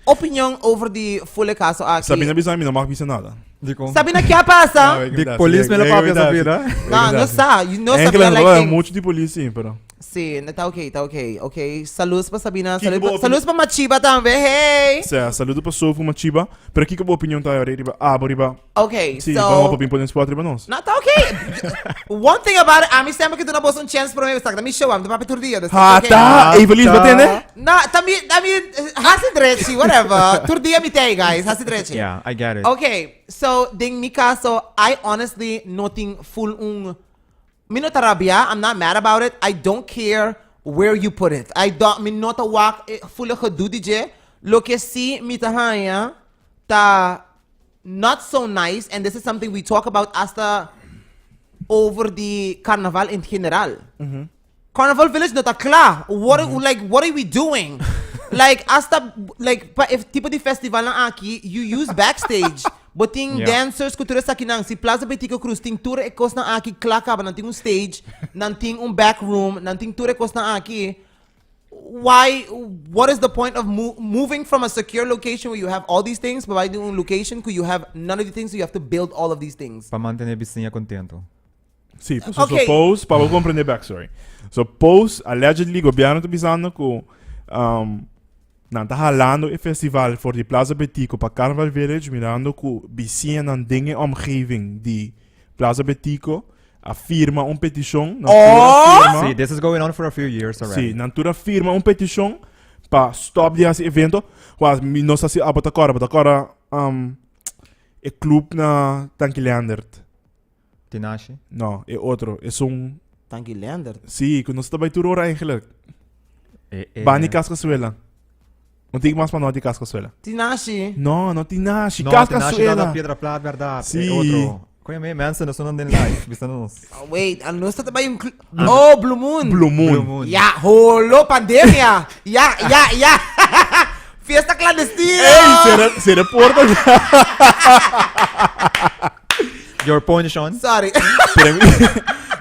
Opinion over the full caso aqui. Sabi na bisa, não mag bisa nada. Di ko. Sabi na kya pasa? Di police me la papia sa vida. No sa. You know Enkel sabi na ano like ba, things. mucho de polícia, pero. Sim, tá ok. Ok, saludos pra Sabina, Kiko, saludos pra Machiba também, hey! Saludo para Sofo Machiba, pero aqui que a opinião tá aí, riba, riba. Ok, Sim, so... vamos para pimpones para riba nós. Não, tá ok. One thing about it, me sempre que tu não bosta chance pra mim, sabe? Me show, me dá pra turdia. Tá, Evelis, batendo? Não, também, hasi drechi, whatever. Turdia me tem, guys, hasi drechi. Yeah, I get it. Okay, so, ding mi caso, I honestly noting full Minotarabia, I'm not mad about it. I don't care where you put it. I don't me not a walk full of do DJ. Lo que si mitahaya ta not so nice, and this is something we talk about hasta over the carnaval in general. Carnival Village not a klar. What are we doing? Like hasta like if tipo de festival na aqui, you use backstage. But ting dancers cultura sa kinang si Plaza Betico Cruz ting tour ekos na aki klaka ba nanting stage nanting back room nanting tour ekos na aki. What is the point of moving from a secure location where you have all these things, providing a location where you have none of the things, so you have to build all of these things? Para manter a vizinha contento. Sim, so suppose, para eu compreender backstory. Suppose, allegedly, governo tá pisando com não tá halando o festival voor die Plaza Betico para Carnaval Village, mirando que vizinha na dinge omgeving die Plaza Betico afirma petição. See, this is going on for a few years already. Sim, natura firma petição para stop esse evento. Was nós assim agora é clube na Tanquilandert. Tinashi? Não, é outro, é Tanquilandert. Sim, que nós está bij Turora eigenlijk. Bani Cascasuela. Não tem mais para nós de Cascasuela. Tinashi. Não Tinashi. No, Cascasuela. Tinashi da Piedra Plata, verdade. Sim. É outro. Conhece mensen, dat zijn dan live. Bistamos. Wait, ano sa ba yung Oh, Blue Moon. Blue Moon. Yeah, holo pandemia. Yeah. Fiesta clandestina. Ei, se reporta. Your point, Sean? Sorry.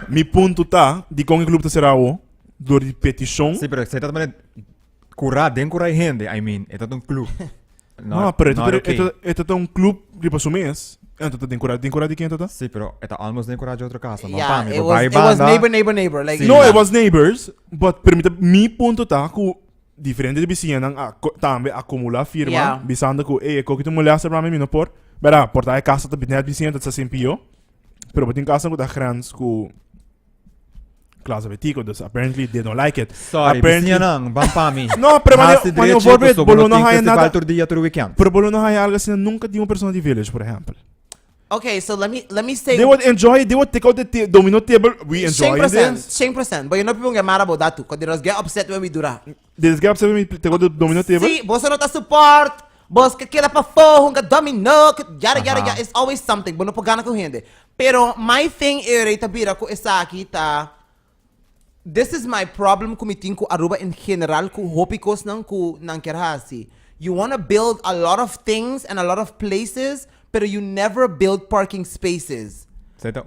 Mi ponto tá de como o clube tá será o door die petição. Sim, pero você tá também curar, den curar gente. I mean, é todo um clube. Não, pero é um clube de para mês. Então tem curar de quem tá? Sim, pero é almost den curar de outra casa. Yeah, it was neighbor. Like, No, it was neighbors, but permita mi ponto tá que diferente de vizinha também acumula firma, visando que que tu mulher para mim não por, pero por tá casa tá bem vizinha tá sempre eu, pero tem casa que tá grande que Plaza Betico, dus apparently they don't like it. Sorry, vizinha não, vamos para mim. No, pero mano voorbeeld, bolo não há nada. Todo dia, todo weekend. Pero bolo não há algo assim, nunca de uma pessoa de village, por exemplo. Okay, so let me say. They would take out the domino table. We enjoy this. 100%. But you know people get mad about that too, because they just get upset when we do that. They just get upset when we take out the domino table. See, boss not a support. Boss que queda pa fogo, que domino, yada. It's always something. But no pagana ko hindi. Pero my thing is tabira ko isa aqui tá. This is my problem kumiting ko Aruba in general ko hopikos nang kerhasi. You want to build a lot of things and a lot of places, pero you never build parking spaces. Zeta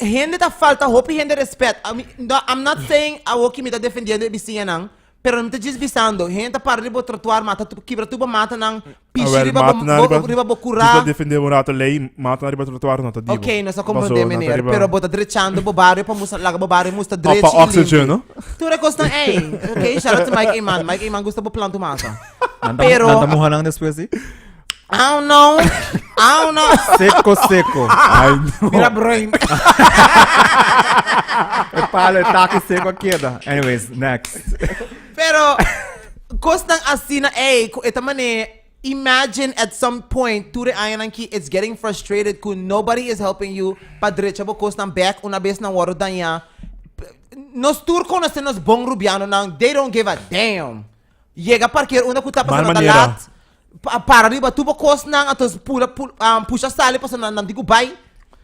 Hindi ta falta hopi hindi respeto. I'm not saying awoki mi ta defendendo bisiya nang, pero mi ta just bisando. Hindi ta para ribo trotuar mata kibra tuba mata nang pishi riba bokura. Kita defender mo rato lei mata na riba trotuar no ta dibo. Okay, nasa comprende menir, pero bota direchando bobaryo pa musta laga bobaryo musta diretso. Opa oxygen, no? Tu recosta okay, shout out to Mike Iman. Mike Iman gusto bo planto mata. Pero nandamuhan lang después eh? I don't know. Seco. I know. Mira brain. Palo, taki seco queda. Anyways, next. Pero, kostang asina, ito man imagine at some point, ture ayan ang ki, it's getting frustrated kung nobody is helping you, padrecha bo kostang back, una bes ng waro danya. Nos turko na sinos bong rubiano nang, they don't give a damn. Yega parkir, una kutapa sa natalat. Para riba, tubo kos nang, atos pusha sali pa sa nandigo bay.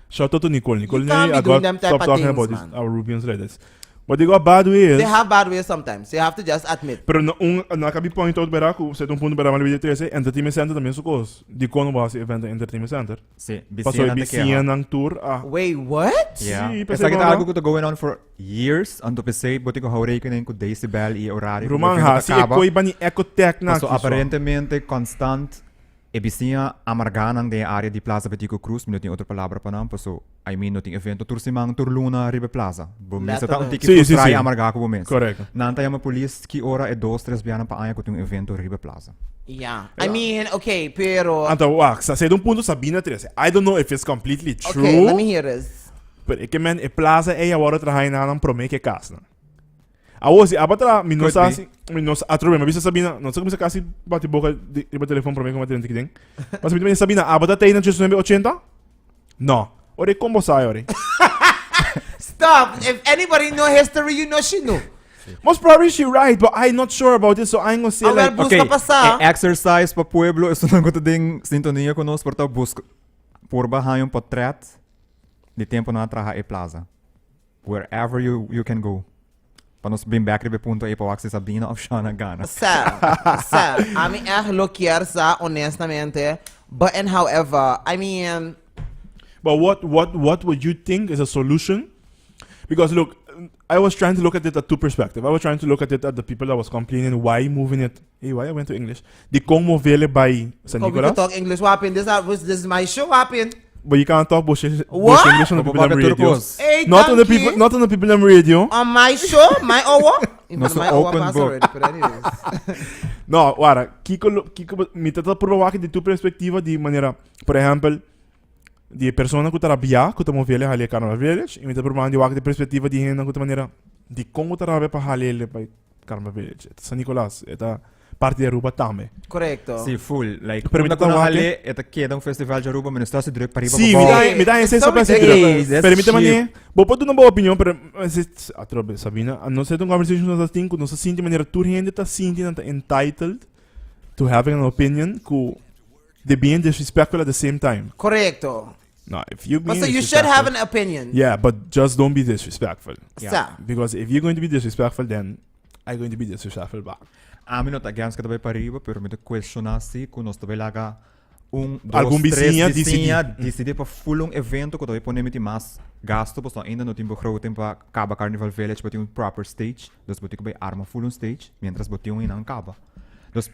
Shout out to Nicole. Nicole, I got stop talking about this, our Rubians like this. But they got bad ways. They have bad ways sometimes. You have to just admit. Pero nakabi point out bera ku set punto bera malibidi 13 entertainment center também sukos. Di kono base event entertainment center. Sim, Pasoi bisian ng tour. Wait, what? Yeah. Sim, Essa kita algo que tá going on for years. Ando pensei, boti ko haurei ko nem ko decibel e horário. Roman ha, si ekoi bani ecotech na. So aparentemente constant e bisia amarganang de área de Plaza Betico Cruz, não tem outra palavra para não, so I mean, não tem evento tursimang turluna ribe plaza. Bom, isso tá um ticket para amargar com o mês. Correto. Nanta yama police que ora é 2-3 biana pa aya ko tem evento ribe plaza. Yeah. I mean, okay, pero... Então, sa sei ponto Sabina 13. I don't know if it's completely true. Okay, let me hear this. But ik men e plaza e agora trabalha na nang promeke casa. Awosi abatra minosasi minos atrobe mabisa Sabina, não sei como se kasi bate boca de telefone promeke como tem que mas me Sabina abata tem na 1980? No. Ore como sai ore? Stop. If anybody know history, you know she know. Most probably she right, but I'm not sure about this, so I'm gonna say like... Busca passar. Exercise pa pueblo, isso não gosto ding sintonia conosco, portanto busca por baixo um portrait de tempo na traha e plaza. Wherever you can go. Para nós bem back ribe punto aí para o Sabina of Shana Gana. Sir, I mean, loquier sa, honestamente. But and however, I mean... But what would you think is a solution? Because look, I was trying to look at it at two perspectives. I was trying to look at it at the people that was complaining why moving it. Hey, why I went to English? The Congo Vele by San We Nicolas. can talk English. What happened? This is my show. What happened? But you can't talk bullshit What? English on the people on the radio. Hey, Not on the people. Not on the people on the radio. On my show, my hour. No, so my open hour book. already, but anyways. No, ora, Kiko, mi tata provar de tu perspectiva de maneira, por exemplo, de persona que trabalha, que estamos vendo ali Carnaval Village, e mi tata provar de perspectiva de gente que maneira de como trabalha para ali para Carnaval Village. San Nicolas, é parte de Aruba também. Correcto. Sim, full. Like, Pero quando eu ali, é que é um festival de Aruba, mas está se direct para riba. Sim, me dá essa perspectiva. Permítame, vou pôr uma boa opinião, pero atrobe, Sabina, não sei de uma conversation nós temos, nós sentimos de maneira tour gente está sentindo entitled to having an opinion que de being disrespectful at the same time. Correcto. No, if you being So you should have an opinion. Yeah, but just don't be disrespectful. Yeah. Because if you're going to be disrespectful, then I'm going to be disrespectful back. A mim não tá ganhando que também para riba, pero me questionar se que nós também laga Algum vizinha decidir para full evento que também podemos mais gasto, porque ainda não tem begroting para Caba Carnival Village, para ter proper stage, dus botar que arma full stage, mientras botar em Caba. Dus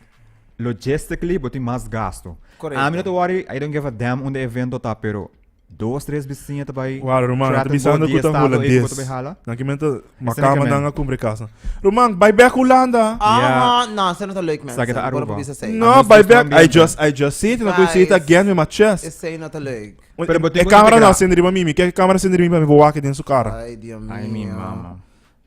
logistically botar mais gasto. Correto. A mim não tô worry, I don't give a damn onde evento tá, pero 2-3 vizinhas também. Wow, Roman, ito bisando ko itong Hollandes. Nakimenta, makama na nga kumbre casa. Roman, buy back Hollanda. No, it's not a leuk, man. Sa kita Aruba. No, buy back. I just say it and I say it again with my chest. It's saying not a leuk. E camera na sendiri ba mimi? Kaya camera sendiri ba mi buwaki din sa cara. Ay, Dios mío. Ay, mi mama.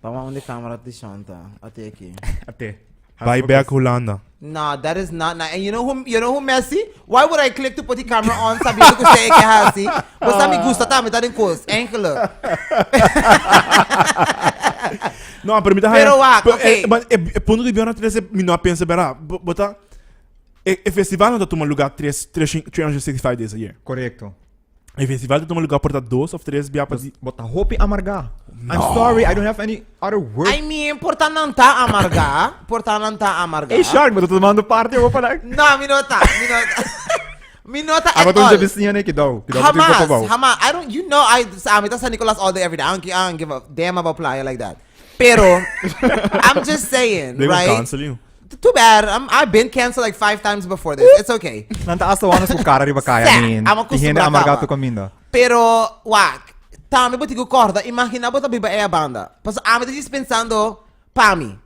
Tama onde camera de Shanta. Ate aqui. Até. Buy back Hollanda. No, that is not. And you know who Messi? Why would I click to put the camera on? Sabendo que você é que hasi. Você me gusta, tá? Me tá em coisa. Enkele. No, pero mita Pero wak, okay. But punto de biona 13 mi não pensa bera. Bota e festival não toma lugar 365 days a year. Correcto. E festival toma lugar por 2 of 3 bia para Bota hopi amarga. I'm sorry, I don't have any other word. I mean, portan não tá amarga. Portan não tá amarga. Hey, Shark, mas eu tô tomando parte, eu vou falar. Não, minota. Minota at Mas all. você vizinha, né, que dá. Hamas. I don't, you know, I'm San Nicolas all day, every day. I don't give a damn about playa like that. Pero, I'm just saying, they right? will cancel you. Too bad. I've been canceled like 5 times before this. It's okay. Nantaas tawa na sa cara riba kaya. I mean, hindi amargato kaminda. Pero, wak. Tami ba tigo corda? Imagina ba tabi ba é a banda? Pas amin tayo pensando, pami.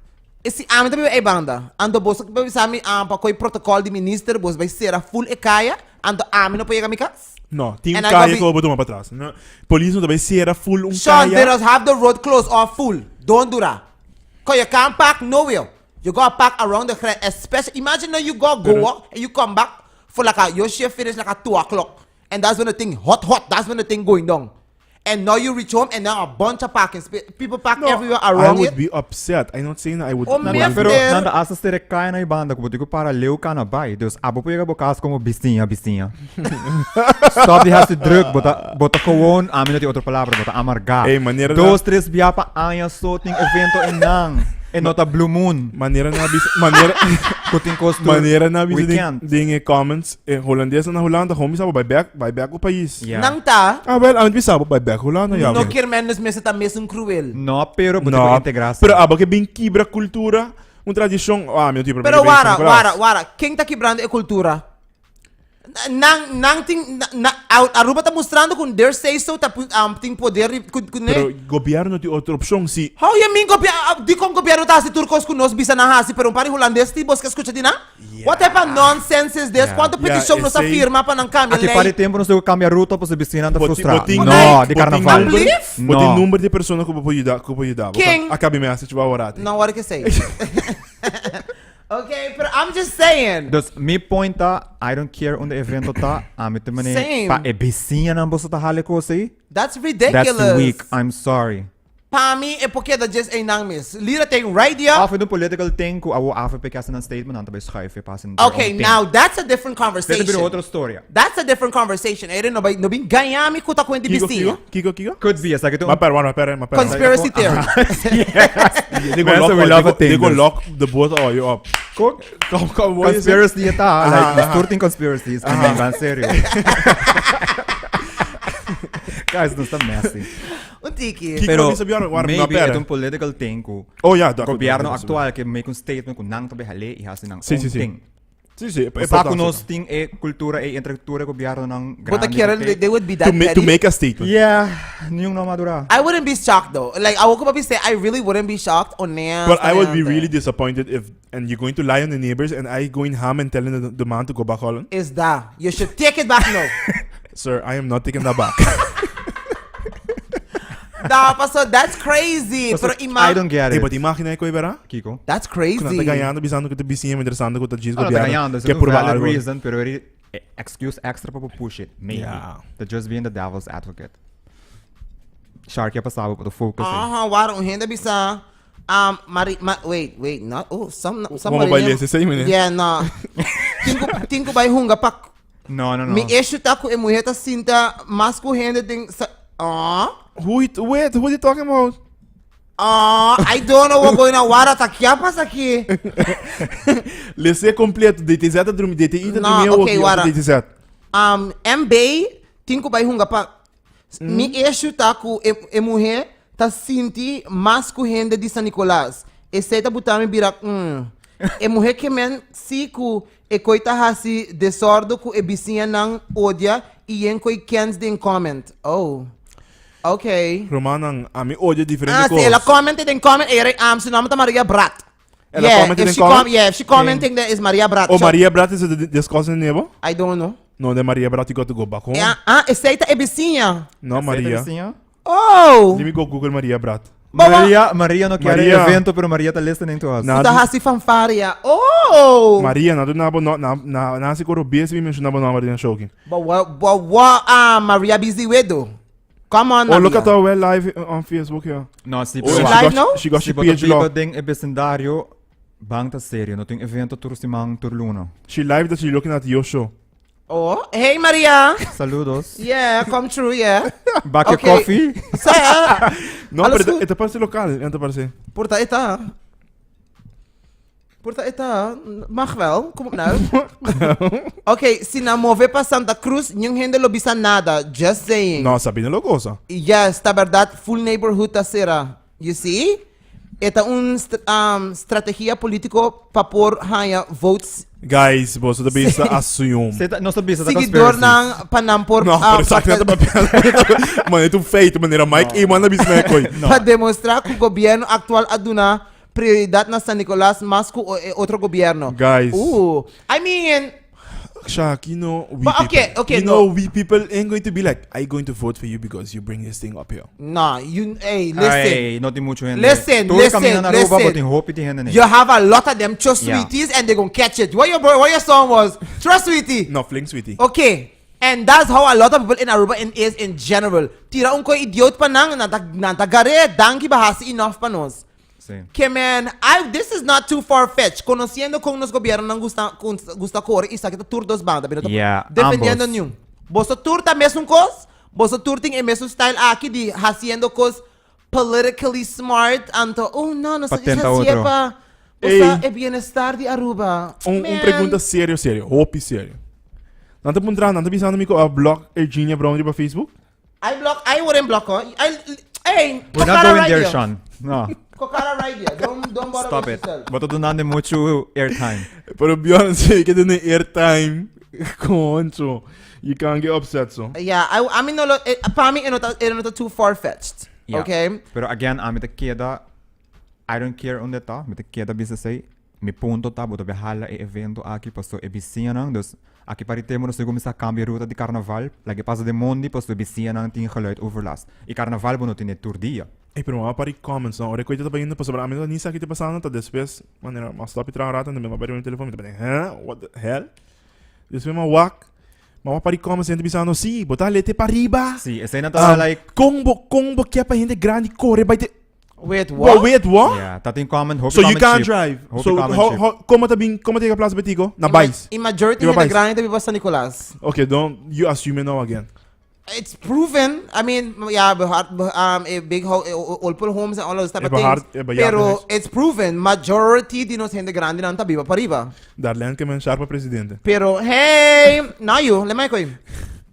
E si amin tabi ba é banda? Ando bosa que ba sami pa koi protocol de minister bos vai ser a full e kaya? Ando amin no pa kami kas? No, tinha kaya ko boto para trás. No, polícia também se era full Sean, kaya. they just have the road closed or full. Don't do that. Cause you can't park nowhere. You gotta park around the crowd. Especially, imagine now you go and you come back for like your shift finish like at 2 o'clock. And that's when the thing hot. That's when the thing going down. and now you reach home and now a bunch of parking people park everywhere I around would it. be upset. I'm not saying that I would. Oh, wouldn't man, be- Pero There- nanda asa stere kaya na ibanda ko buti ko para leu kana bai. Dus abo po yung bukas como bisinha. Stop die has druk. Bota gewoon amin na die outra palavra. Bota amargar. Hey, maneira na- 2, 3 biapa anya so ting evento enang. E nota blue moon. Maneira na Kuting costo maneira na bisa weekend. ding comments holandês na Holanda home sabe vai back o país. Yeah. Nang ta, Ah, well, ang bisa vai back Holanda ya. no quer menos mesa tá mesmo cruel. No, pero buti No, ko integração. pero aba que bem quebra cultura, tradição, meu tipo. Pero wara, quem tá quebrando é cultura. Aruba tá mostrando com their say so, tem poder, Pero governo tem outra opção se How you mean di kong gobyerno ta si turcos kunos bisa na hasi pero pari holandês ti bos ka escucha din na? What type of nonsense is this? Yeah. Quanto petition no sa say- firma pa ng kami Aqui para tempo não sei o cambia ruta para se bicina tá Boti- frustrado. boting- No, de boting carnaval. number- Uplift? boting No. número de pessoas que eu vou ajudar. Quem? Acabe me assistir agora. No, what I can say. Okay, but I'm just saying. Dus mi point tá, I don't care onde evento tá, amit Same. mane pa e bisinha na bolsa tá hale ko sei. That's ridiculous. That's weak. I'm sorry. Pa mi é porque da just ay nang miss. Lira tem right here. Af do political thing ko awo af pe kasi ng statement nanta by schuife passen. Okay, now that's a different Dit conversation. is weer outra história. That's a different conversation. I don't know, no bin ganhami kuta ko hindi bisinha. Kiko. Could be, sabe que Maar pera. Conspiracy theory. They Mensen, we love a thing, They go dus. lock the both of you up. Kok Come, what is it? conspiracy tá, like distorting conspiracies, kami van sério. Guys, não está messy. Untiki. Kiko, Pero bisa biar war maybe pera. é um political thing ko. Oh ja, Gobyerno actual que make um statement kung nang tabi hali ihasi ng Sim, own sim, sim. thing. Sim. Sa kunos ting e kultura e infrastruktura gobyerno ng But the Karen, okay? they would be that To petty. make a statement. Yeah, yung na madura. I wouldn't be shocked though. Like I woke up and say I really wouldn't be shocked on there. But I would be really disappointed if, and you're going to lie on the neighbors, and I going ham and telling the man to go back Holland. Is that you should take it back now. Sir, I am not taking that back. So that's crazy. Pero I don't get Hey, it. but imagina ko ibera? Kiko. That's crazy. Kung nagayando bisando ko te bisinha interessando ko ta G's Ano, gobyerno. tagayan, Que there's por a valid algo. reason, pero excuse extra pa push it. Maybe. Yeah. They're just being the devil's advocate. Sharky pa sabi po to focus eh. Warong hindi bisa. Wait, not. Oh, somebody. Mobile yes, say mo niya. Yeah, no. Tinko ba hunga pak. No. Mi issue ta ko emuheta sinta mas ko hindi ding sa. Who are you talking about? I don't know what going on. Wara ta kya pasa aqui? Lesse completo, DTZ drum, DTI No, dormia okay, wara. DTZ. MB, tinko ba hunga pak. Mi issue ta ko emuhe ta sinti mas ko hindi di San Nicolas. E seta butami birak. Emuhe que men si ku e koita hasi desordo ku e bisinha nang odia e yen koi kens din comment. Oh. Okay. Romanang, ami odia diferente Se coisas. ela commented in comment, se nome tá Maria Brat. Ela commented in if comment? if she commenting that is Maria Brat. Oh, So, Maria Brat is this cousin nebo? I don't know. No, the Maria Brat you got to go back home. Aceita é bicinha. No, Maria. Oh. Let me go Google Maria Brat. Maria no quer Maria. evento, pero Maria tá listening to us. Na- Tá hasi fanfaria. Oh. Maria, na na siguro BS we mention na Maria Showking. But what Maria busy wedo? Come on, Oh, Maria. look at her well live on Facebook here. No, si Oh, She she live got- now? She got si she page biba law. ding e vecindario, bang ta serio, no ting evento tur si mang turluno. She live that she looking at your show. Oh, hey Maria. Saludos. Yeah, come true, yeah. Back your Okay. coffee. No, Alles pero goed. ito parece local, ito parece. Porta ita. Mag wel. Kom op nou. Okay, se na mover pra Santa Cruz, yung hindi lo bisa nada. Just saying. No, sabi na logosa. Yes, ta verdad, full neighborhood ta sera. You see? Ita strategia político pa por haya votes. Guys, boss, the base assume. Não sabia, sa Seguidor conspiracy. ng panampor No, pero sa akin na papel. Man, ito feito, manera Mike Iman na bisne ko. para demonstrar que o governo atual aduna prioridade na San Nicolás mas que outro governo. Guys. I mean, Shaq, you know, we But okay, people, okay, you know, we people ain't going to be like, I'm going to vote for you because you bring this thing up here. no, hey, listen. Ay, não tem muito gente. Listen, Tudo caminho na listen. Aruba, but tem hope de gente. You have a lot of them trust Yeah. sweeties and they gonna catch it. What your song was? Trust sweetie. No, fling sweetie. Okay. And that's how a lot of people in Aruba is in general. Tira ko idiot pa nang natagare, danki bahasi enough pa nos. Sim. Que man, this is not too far-fetched. Conociendo con nos gobierno ng gusta core, isa kita tour dos banda. Yeah, defendiendo ambos. niyo. Boso tour ta mesmo cos, boso tour ting e mesmo style aqui de haciendo cos politically smart. Anto, oh no, no Patenta sa outro. pa. Ei. Bosa e bienestar de Aruba. Man. Pergunta sério. Hope sério. Nanta puntra, nanta bisando miko a block Virginia Brown pa Facebook? I wouldn't block her. Hey, We're not going there, Sean. No. Kokara right here. Don't bother Stop with it. yourself. Bato doon natin mucho airtime. Pero Beyonce, kita na airtime. Concho. You can't get upset, so. Yeah, I mean, no, para mí, not too far-fetched. Yeah. Okay? Pero again, amit queda, I don't care onde tá, mit queda bisa say, mi punto tá, boto behala e evento aqui, pasto e bicina nang, dus aqui paritemo se começar a cambiar ruta de carnaval, lagi passa de mondi, pasto bicina nang ting geluid overlast. E carnaval bono tine tour dia. Hey, pero mapapari comments, no? Ora ko ito pa yun na pasobra. Amin na nisa kita pasando ta después, manera, mas stop itra ratan, na mapapari yung telephone, ito pa huh? What the hell? Después mawak, mapapari comments, hindi bisano, si, botalete pa riba. Si, essa na tá like, Kung bo kaya pa hindi grande core, ba ite... Wait, what? Wait, what? yeah, tating comment, hope So you comment can't cheap. drive. Hope So comment cheap. como te plaza betigo? Na bais. In majority, Iba hindi bais. granite viva San Nicolas. Okay, don't you assume it now again. It's proven. I mean, yeah, a big Olpol homes and all those type of Iba things. hard- iba Pero hard- it's proven. Majority di nos gente grande nanta viva pa riba. Darlen que men sharpa presidente. Pero hey, now you, lemay ko.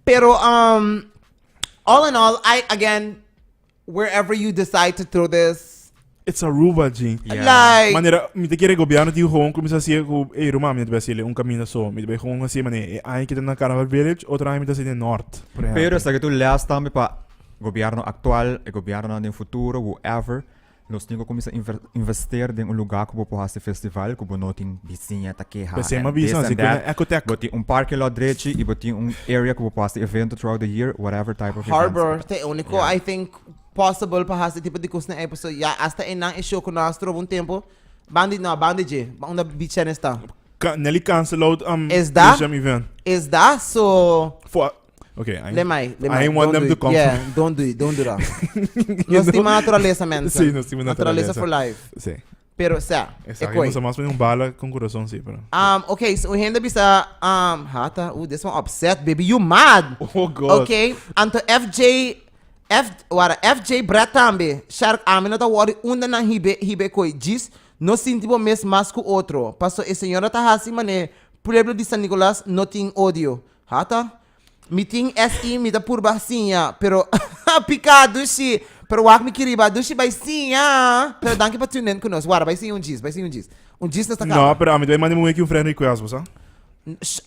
Pero all in all, again, wherever you decide to throw this, It's Aruba, G. Yeah. like Manera, mi te quiere gobyerno ti gewoon kumisa siya ko Roma mi te basile un camino so mi te ba gewoon kasi mane ay kita na Carnival Village otra ay mi te sa north. por ejemplo. Pero sa que tu last time pa gobyerno actual e gobyerno no futuro whoever nós temos que começar a investir em lugar que vou fazer festival que vou notin vizinha tá que ha. Kasi mabisa si kuna ecotech. Boti parque lá direito e boti area que vou fazer evento throughout the year whatever type of Harbor, events. te único, Yeah. I think, possible para esse tipo de coisa na época. Yeah, hasta inang issue ko na astro um tempo. Bandit je. Bang na beach nesta. Nelly canceled Is that? event. Is that so? For okay, Lemay. I want them to come. Yeah, don't do that. Nós temos natureza, man. Sim, nós temos natureza. for life. Sí. Pero sa, Exacto. Nós mais um bala com coração sim, pero. okay, so hindi bisa hata, this one upset, baby. You mad? Oh god. Okay, anto FJ Bratambe, Shark Amina ta wari unda na hibe koi jis, no sintibo mes mas ku outro. Paso e senhora ta hasi mane, pueblo de San Nicolas, no ting odio. Hata? Meeting SE mita purba sinha, pero picado si, pero wak mi kiriba, dushi by sinha. Pero danke pa tunen kunos, wara by sinha um jis. Um jis nesta No, cara. pero a mim vai mandar aqui um friend request, você?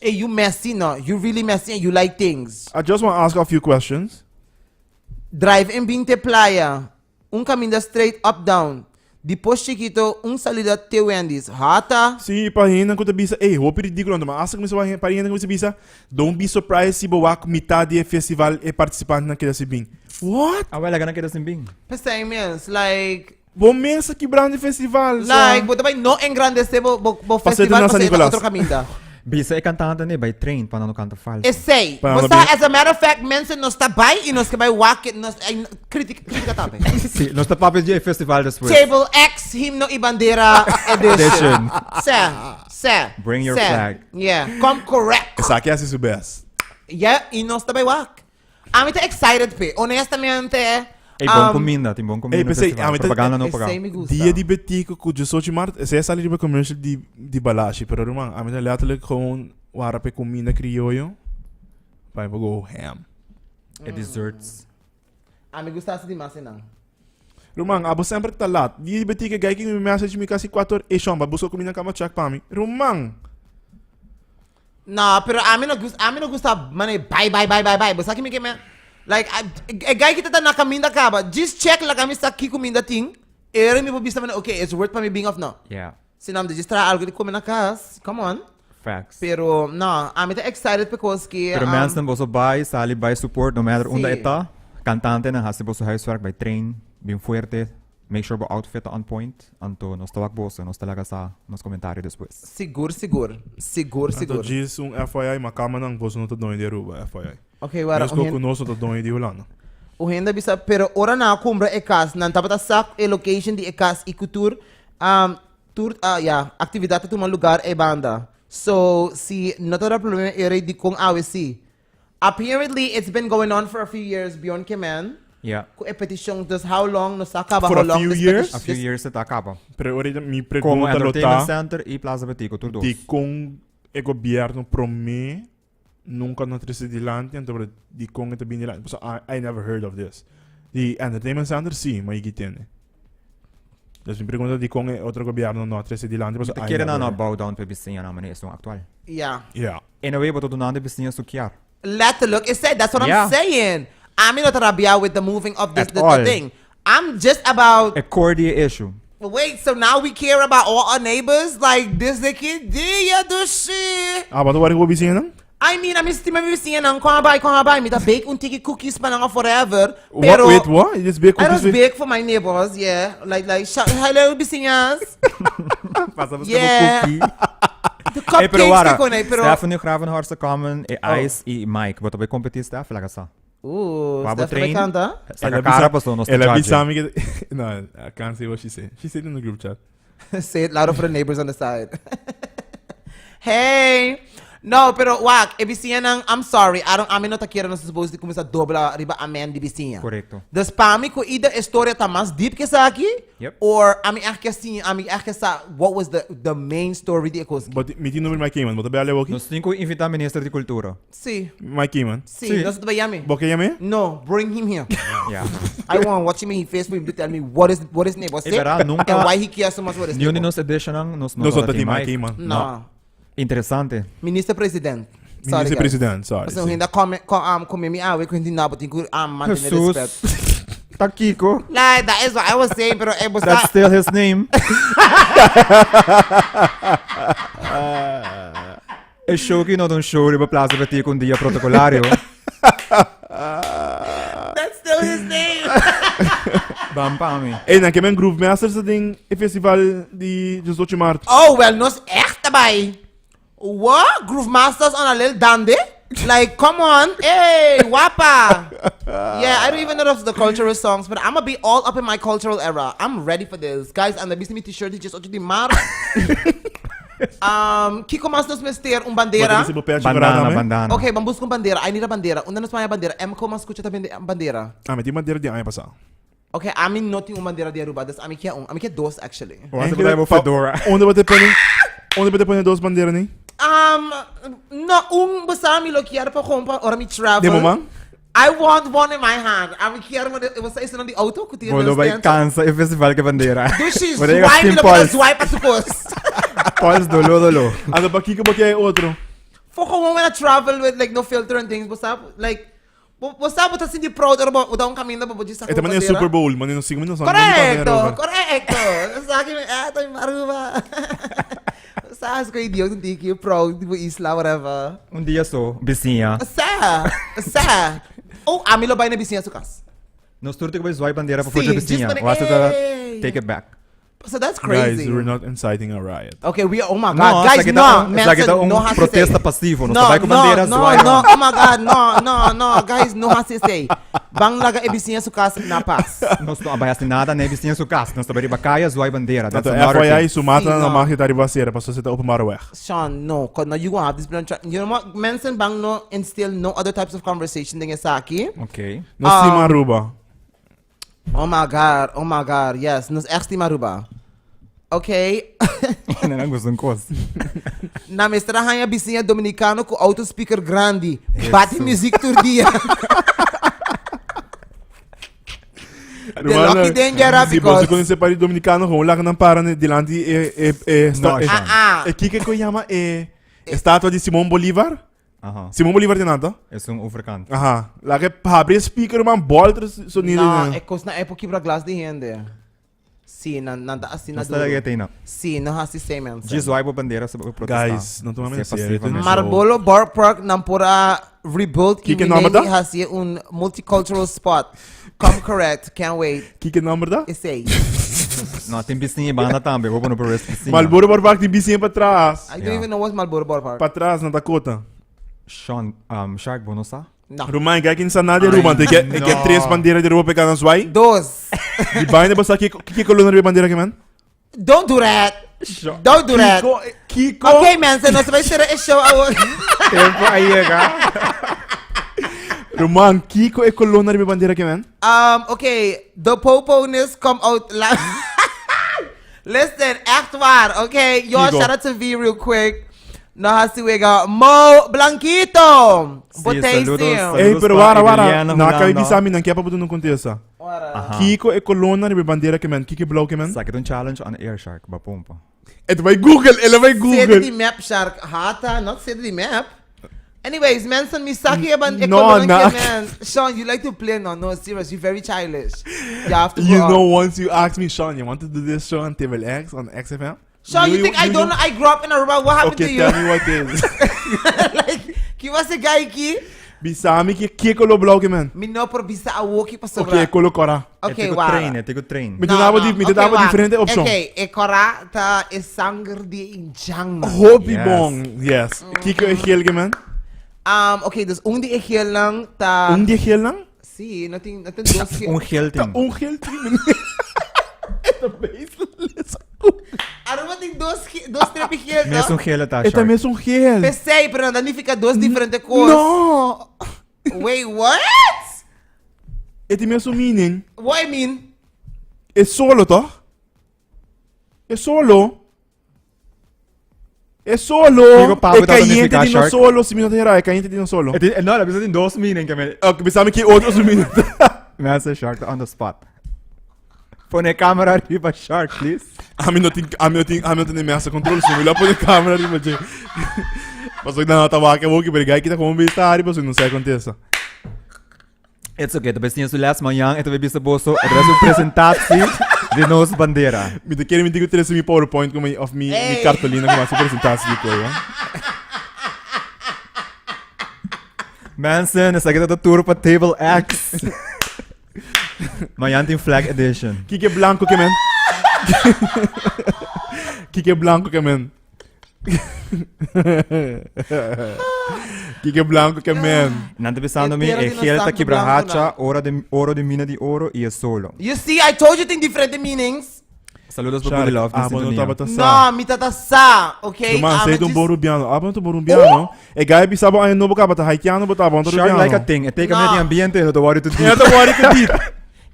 Hey, you messy no, you really messy and you like things. I just want to ask a few questions. Drive em Binte Playa, caminho straight up down. Depois chiquito, salida te Wendy's. Hata? Si pahinan ko tabisa, hope ridículo naman. Asa ko sa pahinan ko tabisa, don't be surprised si bawak mitad festival participante na kita si Bing. What? Ah, wala ganang kita simbing. Pasamians, like, Bomeng sa Kibrande Festival. but dabei no en grande se bo Pasay festival doon na San pasay Nicolas. outro caminho. Bisa e cantante ne by train pa no canta falso. Essay. Para Basta, mabi- as a matter of fact, mensen nos tabay e nos kabay walk nos critica tape. Si, nós tá papel de festival después. Table X, Himno y Bandera edition. Sir. Bring your flag. Yeah, come correct. Essa aqui é assim subes. Yeah, y nos tabay walk. I'm excited pe. Honestamente, Ei, bom comida, tem bom comida. Ei, pensei, festival. mas Propaganda não esse pagar. aí me gusta. Dia de betico com 18 de março, essa é a saída de commercial de balashi, pero rumang, a mim tá letterlijk gewoon wara pe comida criollo. Vai go ham. E desserts. Me gustasse demais, não. Rumang, abo sempre tá lá. Dia de betico gai que me message me kasi 4 e chamba, busco comida kama check pa mi. Rumang. Não, pero a mim não gusta, mano, bye. Basta que me queima. Like, a guy que tá na caminho da caba, just check lá kami sa aqui comida ting. Era me pobista, mano, okay, it's worth para me being off, no. Yeah. Se não, just try algo de comer na casa, come on. Facts. Pero, não, a mim tá excited because que... Pero means na boso buy, sali buy support, no matter Sí. unda eta. Cantante na hasi boso huiswerk by train, bem fuerte. make sure o outfit on point. Anto nós tawag bosa, nós talaga sa nos comentário depois. Seguro. Então diz FYI, macama não você não tá doido de Aruba, FYI. Ok, wara. Mas que conosco tá doido de Holanda. O renda bisa, pero ora na kumbra ekas, nan tapata sak e location di ekas e culture, atividade tu man lugar e banda. So, si notara problema ere di kong awesi. Apparently, it's been going on for a few years beyond Kemen. Yeah. Ku e petition, does how long, no sakaba, For how a long few this years? A few years ita acaba. Pero ahorita mi Como pergunta lo Entertainment tá Center e Plaza Betico, tudo dos. de com o governo promê nunca não trouxe dilante, então de com ita bin dilante. I never heard of this. The Entertainment Center sim, mas que tem. Dus mi pergunta de com outro governo não trouxe dilante, Ita kira na na bow down pe bisinha na mani isong aktual. Yeah. Yeah. In a way, bato doon na bisinha sukyar. Let the look, it said, that's what Yeah. I'm saying. I'm not rabia with the moving of this At the all. thing. I'm just about A cordia issue. wait, so now we care about all our neighbors? Like this the kid dia do shit. Ah, bato wari ko bisinha nang? I mean, I'm still maybe seeing ang kung habay, me ta bake untiki cookies pa nga forever. Pero Wait, what? You just bake I cookies just bake for my neighbors, yeah. Like hello bisinhas. Pasamos Yeah. cookie. The cupcakes pero wara, ko na, pero Stephanie Gravenhorst sa common, Ice e Mike. Bato ba competir Steph? Laga sa. ooh, Wabo Stephanie train. canta. Sa kakara pa so, nos Ela judge. bisa mi que no, I can't say what she said. She said in the group chat. Say it louder for the neighbors on the side. Hey. No, pero wak, e bisinha nang, I'm sorry, I'm not akira na supposed to começar dobla riba amen di bisinha. Correcto. Dus para mim, either a história tá mais deep que essa aqui, Yep. or I mean, what was the main story de coisa. But mi ti numero Mike Iman, bota bela woki. Nos tinha que invitar ministro de cultura. Sim, Mike Iman. sim, nós vai yami. Boke yame? No, bring him here. Yeah. I want to watch him in his face for him to tell me what his neighbor said Verá, nunca- and why he cares so much for his Niyo ni neighbor. nos edition ng nos Nos nota outro ti ti Mike Iman. No, Interessante. Minister President. Ministro guys. President, sorry. Kasi ainda come me awe kung hindi nabutin ko mantener Jesus. respect. Takiko. Like, that is what I was saying, pero it was That's still his name. E show que não dão show riba Plaza Betico dia protocolario. that's still his name. Bam pami. Hey, na kemen groove master sa ding festival di 18 Maart. Oh, well, nos echt daarbij. What? Groove Masters on a little dandy? Like, come on. Hey, wapa. Yeah, I don't even know the cultural songs, but I'm gonna be all up in my cultural era. I'm ready for this. Guys, and the business t-shirt is just already mar. Kiko mas nos mister bandera. Bota si Bandana, bandana. Okay, bambus kong bandera. I need a bandera. Una nos maya bandera. Ko mas kucha bandera. Ah, meti madeira di ay pasa. Okay, amin not yung bandera di Aruba. Das amin kia dos actually. Once ba tayo fedora? Onde ba te pone? Onde ba te pone dos bandeira ni? No, basta mi lo kiar pa kompa or mi travel. Di mo mang? I want one in my hand. I'm kiar mo, it was sa isa ng di auto. Kuti Bolo ba cansa e festival que bandera? Dushi, Wala swipe yung nila pulse. pa swipe at supos. Pulse dolo. Ano ba kiko ba kaya outro? For kung when I travel with like no filter and things, basta like, basta hindi proud or ba udang kami na babudji sa Ito man yung Super Bowl, man yung sigmo no. Correcto. Sa akin, ito yung Aruba. Sa ko idiot, hindi kayo proud, di ba isla, whatever. Un dia so, bisinha. Sa. Oh, amilo ba na bisinha sukas? Nos turte ko ba swipe bandera pa Sim, for bisinha. just Wasa gonna- ta Hey. take it back. So that's Guys, crazy. we're not inciting a riot. Okay, oh my No, God, guys, sa kita no, sa kita Manson, no has to protesta say. pasivo. Nos No, sabay ko bandera no, swipe. no, oh my God, no, guys, no has to say. Bang laga ibisinha sukas na pas. Nos não abayas ni nada, nem bisinha sukas. Nos sabay ba kaya swipe bandera. That's Ato another FYI, thing. sumata Sim, na no. makita ribaseira pa sa sita upamaro Sean, no, cause now you gonna have this plan. You know what? Manson bang no instill no other types of conversation than sa akin. Okay. No si Maruba. Oh my God, yes, nos echt maruba. Okay. Yan ang gustong cause. Na mestrahan ya bisinha dominicano com auto speaker grande. Yes. Bate music tur dia. The lucky danger Si Bosi because kung se pari dominicano kung wala ka ng para ni Dilanti No, Sean. kike ko yama estatua di Simon Bolivar? Aha. Simon Bolivar din nato? Es un overkant. Aha. Laki pabre speaker man ball so nilo na na. ekos na época quebra glass de rende. Sim, nanda assim na Nos talaga tayo na. Sim, não hasi say man. Gis swipe bandera sa protesta. Guys, não tomamos Siya sério, pasivo. ito na- Marbolo Bar Park nampura rebuilt Kike e nome da? hasi un multicultural spot. Come correct, can't wait. Kike number da? Esse aí. No, tem piscina banda também. Vou pôr no progresso piscina. Marlboro Bar Park tem vizinha pra trás. I don't even know what's Marlboro Bar Park. Pra trás, na Dakota. Sean, Shark, bonosa? No. Romain, kijk in Sanada de Aruba. Ik heb 3 bandeiras de Aruba pegar nas Wai. Dos. Die bijna basta que coluna de bandeira que man. Don't do that. Don't do that. Kiko. Okay, man. So, no, so, show. Tempo aí, cara. Roman, Kiko e coluna de bandeira que man. Okay. The poponess come out loud. Listen, act one. Okay. Yo, Kiko. shout out to V real quick. No, hasi we got Mo Blanquito. Botei saludos. sim. Ei, pero wara. Italiano, Na Holanda. kayo di sa amin, nang kaya pa po doon kontesa. Kiko e coluna de bandeira que man. Kiko blauw que man. Sakit un challenge on Air Shark, ba pompa. Ito by Google, ela by Say the Google. map, Shark. Hata, not say the map. Anyways, Manson Misaki No, no, nah. man. Sean, you like to play? No, serious. You're very childish. You have to. You grow know, up. once you asked me, Sean, you want to do this show on Table X on XFM? Sean, you think I don't know? I grew up in Aruba. What happened to Okay, you? tell me what is. Like, que você guy aqui? Bisami que colo blauw que man. Me não por bisa a walkie para Okay, sobrar. colo cora. Okay, Etico train. Me dava diferente opção. Okay, e cora tá e sangue de injang. Hopi Yes. bong, yes. Kiko e geel que man. Okay, dus die egel lang ta. Die geel lang? Sim, nothing dos Un gelting. Ongeel ting. Ito baseless. Aruba tem dos trep egel. Mesmo un gel tá, Ito Shark. mesmo geel. Pensei, pero não fica duas diferentes cores. No! Wait, what? Ito mesmo meaning. What I mean? É solo, toch? É solo. É solo. Fico pago É da caliente danificar, di no Shark. solo. Se minuto era, é caliente di no solo. No, la bisa din dos meaning kami. Ok, bisami que outros minutos. Masa Shark on the spot. Põe a câmera arriba, Shark, please. Hamilton nem messa controle, se melhor pôr a câmera ali, mas passou que não tava aqui, eu vou que brigar aqui tá como bem está, mas não sei o que aconteça. It's okay, tu bestinha sulas manhã, tu bebis sa boso, at raso presentatie de nos bandera. Me te quero me digo ter esse PowerPoint como of me Hey. cartolina como assim apresentasse de coisa. Manson, essa aqui tá do tour pra Table X. Manhã tem Flag Edition. Que blanco que man. Que blanco que man. Que blanco que man. Nante pensando mi, Pero e di gel non ta sangue quebrahacha, blanco oro de mina de oro e é solo. You see, I told you tem different meanings. Saludos pro Bully Love, Ah, não tava No, me tata sa, okay? Mas sei I'm do just- borubiano. Ah, não tô borubiano. É gai bisabo ay no boca bata haitiano bota bom Shark like a thing, e take a No. minute ambiente, no to worry to É do. to worry to deep.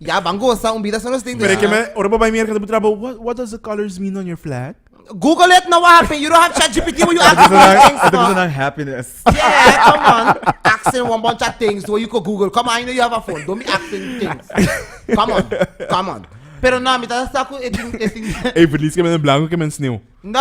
Ja, bango sa umbida sa nos thing. Pero que me ora ba merka do trabalho. What does the colors mean on your flag? Google it now what happened. You don't have ChatGPT when you ask for things. Ito no? bisa ng happiness. Yeah, come on. Asking one bunch of things where you could Google. Come on, I know you have a phone. Don't be asking things. Come on. Pero na, me tata sa ko eting. Hey, feliz que me blanco que me sneeuw. No.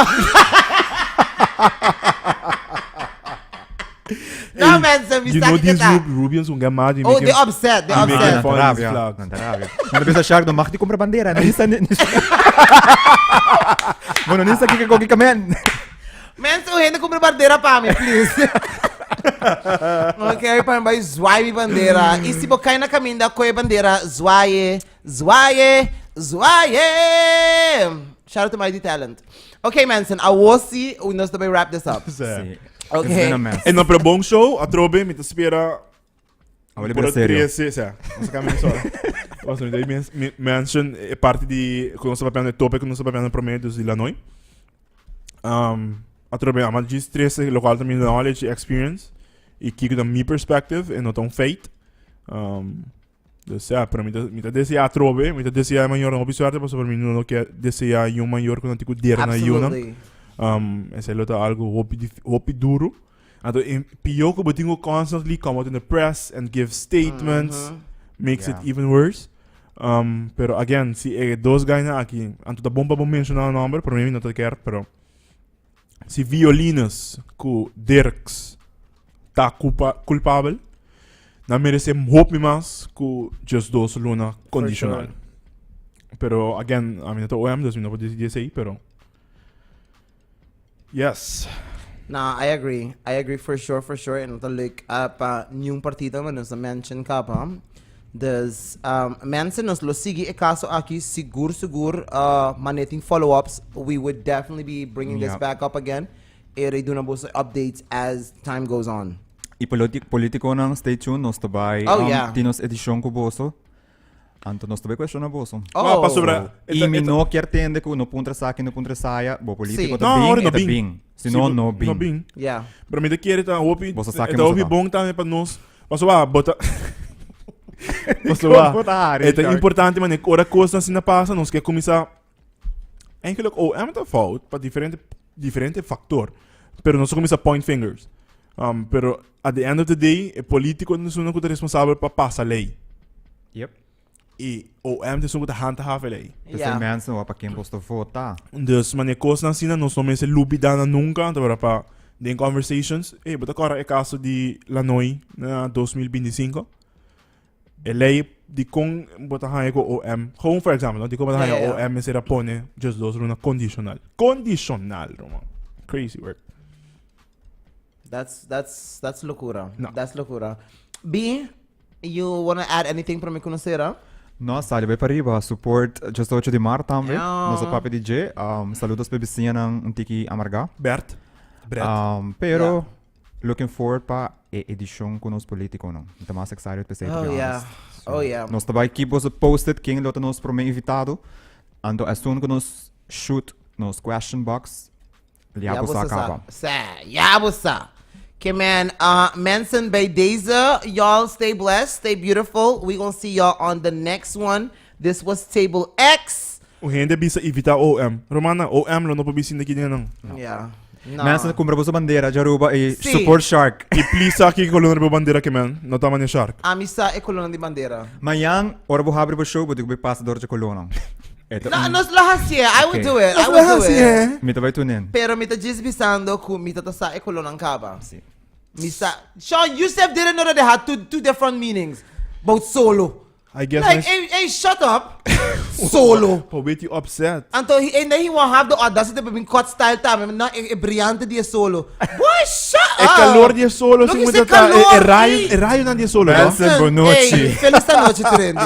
No, man, so You know misaki these kita. Rubians who get mad. Oh, they're upset. They're Make upset. it fun. Nantarabia. flag. Nantarabia. Nante bisa Shark, no makti compra bandera. Nisa ni. Bueno, nisa kikogi kamen. Man, so hindi ko bandeira pa me, please. Okay, para ba Zwaye bandeira. Isi bo kay na kaminda ko bandeira Zwaye. Shout out to Mighty Talent. Okay, Manson, I will see. We know to wrap this up. Sí. Okay. It's been a mess. E no pero bom show, a trobe, me te spera. Olha Por pra sério. 13, sa. Nós caminhamos só. Mas não dei mention é parte de quando você vai pegar no tope, quando você vai pegar no promédio de Lanoy. A trobe, a mais diz 13 local também knowledge, experience e que da minha perspective e não tão feito. Dus ja, para mim deseja a trobe, me deseja maior observar, mas para mim não quer desejar um maior quando tico der na yuna. Absolutely. Essa é algo hopi duro. And in Piyoko Batingo constantly come out in the press and give statements, makes it Yeah. even worse. Pero again, si dos guys na aqui, anto da bomba bom mencionar o nome, para mim não te quer, pero si violinas ku Dirks tá culpável, na merece hope mais ku just dos luna condicional. Pero again, a mim não tô OM, dus não vou dizer aí, pero yes. Nah, I agree for sure. And to look up new partido when there's a mention ka pa. Dus, mensen, nos lo sigi e caso aqui, seguro, maneting follow-ups. We would definitely be bringing this Yeah. back up again. E doing updates as time goes on. E politico ng stay tuned, nos tabay Oh, yeah. tinos edisyon ko boso. Anto nos tabay question na boso. Ah, pa sobra. E mi no kiertende ko no puntra sa akin, no puntra saya, bo politiko Si. ta No, ora bing, no eta bing. bing. Sino no bing. No bing. Yeah. Pero me quiere ta hopi. Bosa sa akin, Eta bosa hopi ta. bong tame pa nos. Paso ba bota. Paso Ikaw ba. po tahari, Eta Shark. importante man ora coisa na sinapasa nos que começar. Eigenlijk OM tá fout para diferente factor. Pero não só começa point fingers. Pero at the end of the day, é político não são responsável para passar lei. Yep. E OM tem que handhaven lei. Kasi Yeah. mensen wa pa quem posto vota. Dus wanneer coisa na sina, não são mensen lubidana nunca, para den conversations. But agora é caso de Lanoy na 2025. É lei de com botar com OM. Gewoon for example, de com botar Yeah. OM será pone just dos runa condicional. Condicional, Roman. Crazy word. That's loucura. No. That's loucura. B, you wanna add anything para me conhecer? Nossa, ali vai para riba. Support just 8 de março também. Yeah. Nosso papi DJ. Saludos para vizinha ng Tiki Amarga. Bert. Pero looking forward pa edition com nos político não. Então mais excited para ser. Oh yeah. Nós também kibos posted quem lota nos pro me invitado. Ando as soon que nos shoot nos question box. Liabo sa acaba. Yabusa. Okay, man. Manson by Daza. Y'all stay blessed. Stay beautiful. We gonna see y'all on the next one. This was Table X. O gente bisa evita OM. Romana, OM lo no pabisin na kinyan ng. Yeah. No. Mensen kumbra sa bandera de Aruba e Si. support Shark. E please aqui coluna ba bandera que man. No tama niya shark. Amisa e coluna de bandera. Mayang ora bo habre bo show bo digo passador de colona. Eto. Nos lahasia. I would Okay. do it. I would do it. Mita vai tunin. Pero mita gisbisando ku mita ta sa e coluna ng kaba. Si. Misa. Sean, you said didn't know that they had two different meanings about solo. I guess Like, nice. hey, shut up. Solo. But wait you upset. And then he won't have the audacity to be cut style time. Na brillante dia solo. Boy, shut E up. calor dia solo. Look, Sim, esse muita calor, e raio na dia solo. Manson, No? boa noite. Hey, feliz noite, Turendi.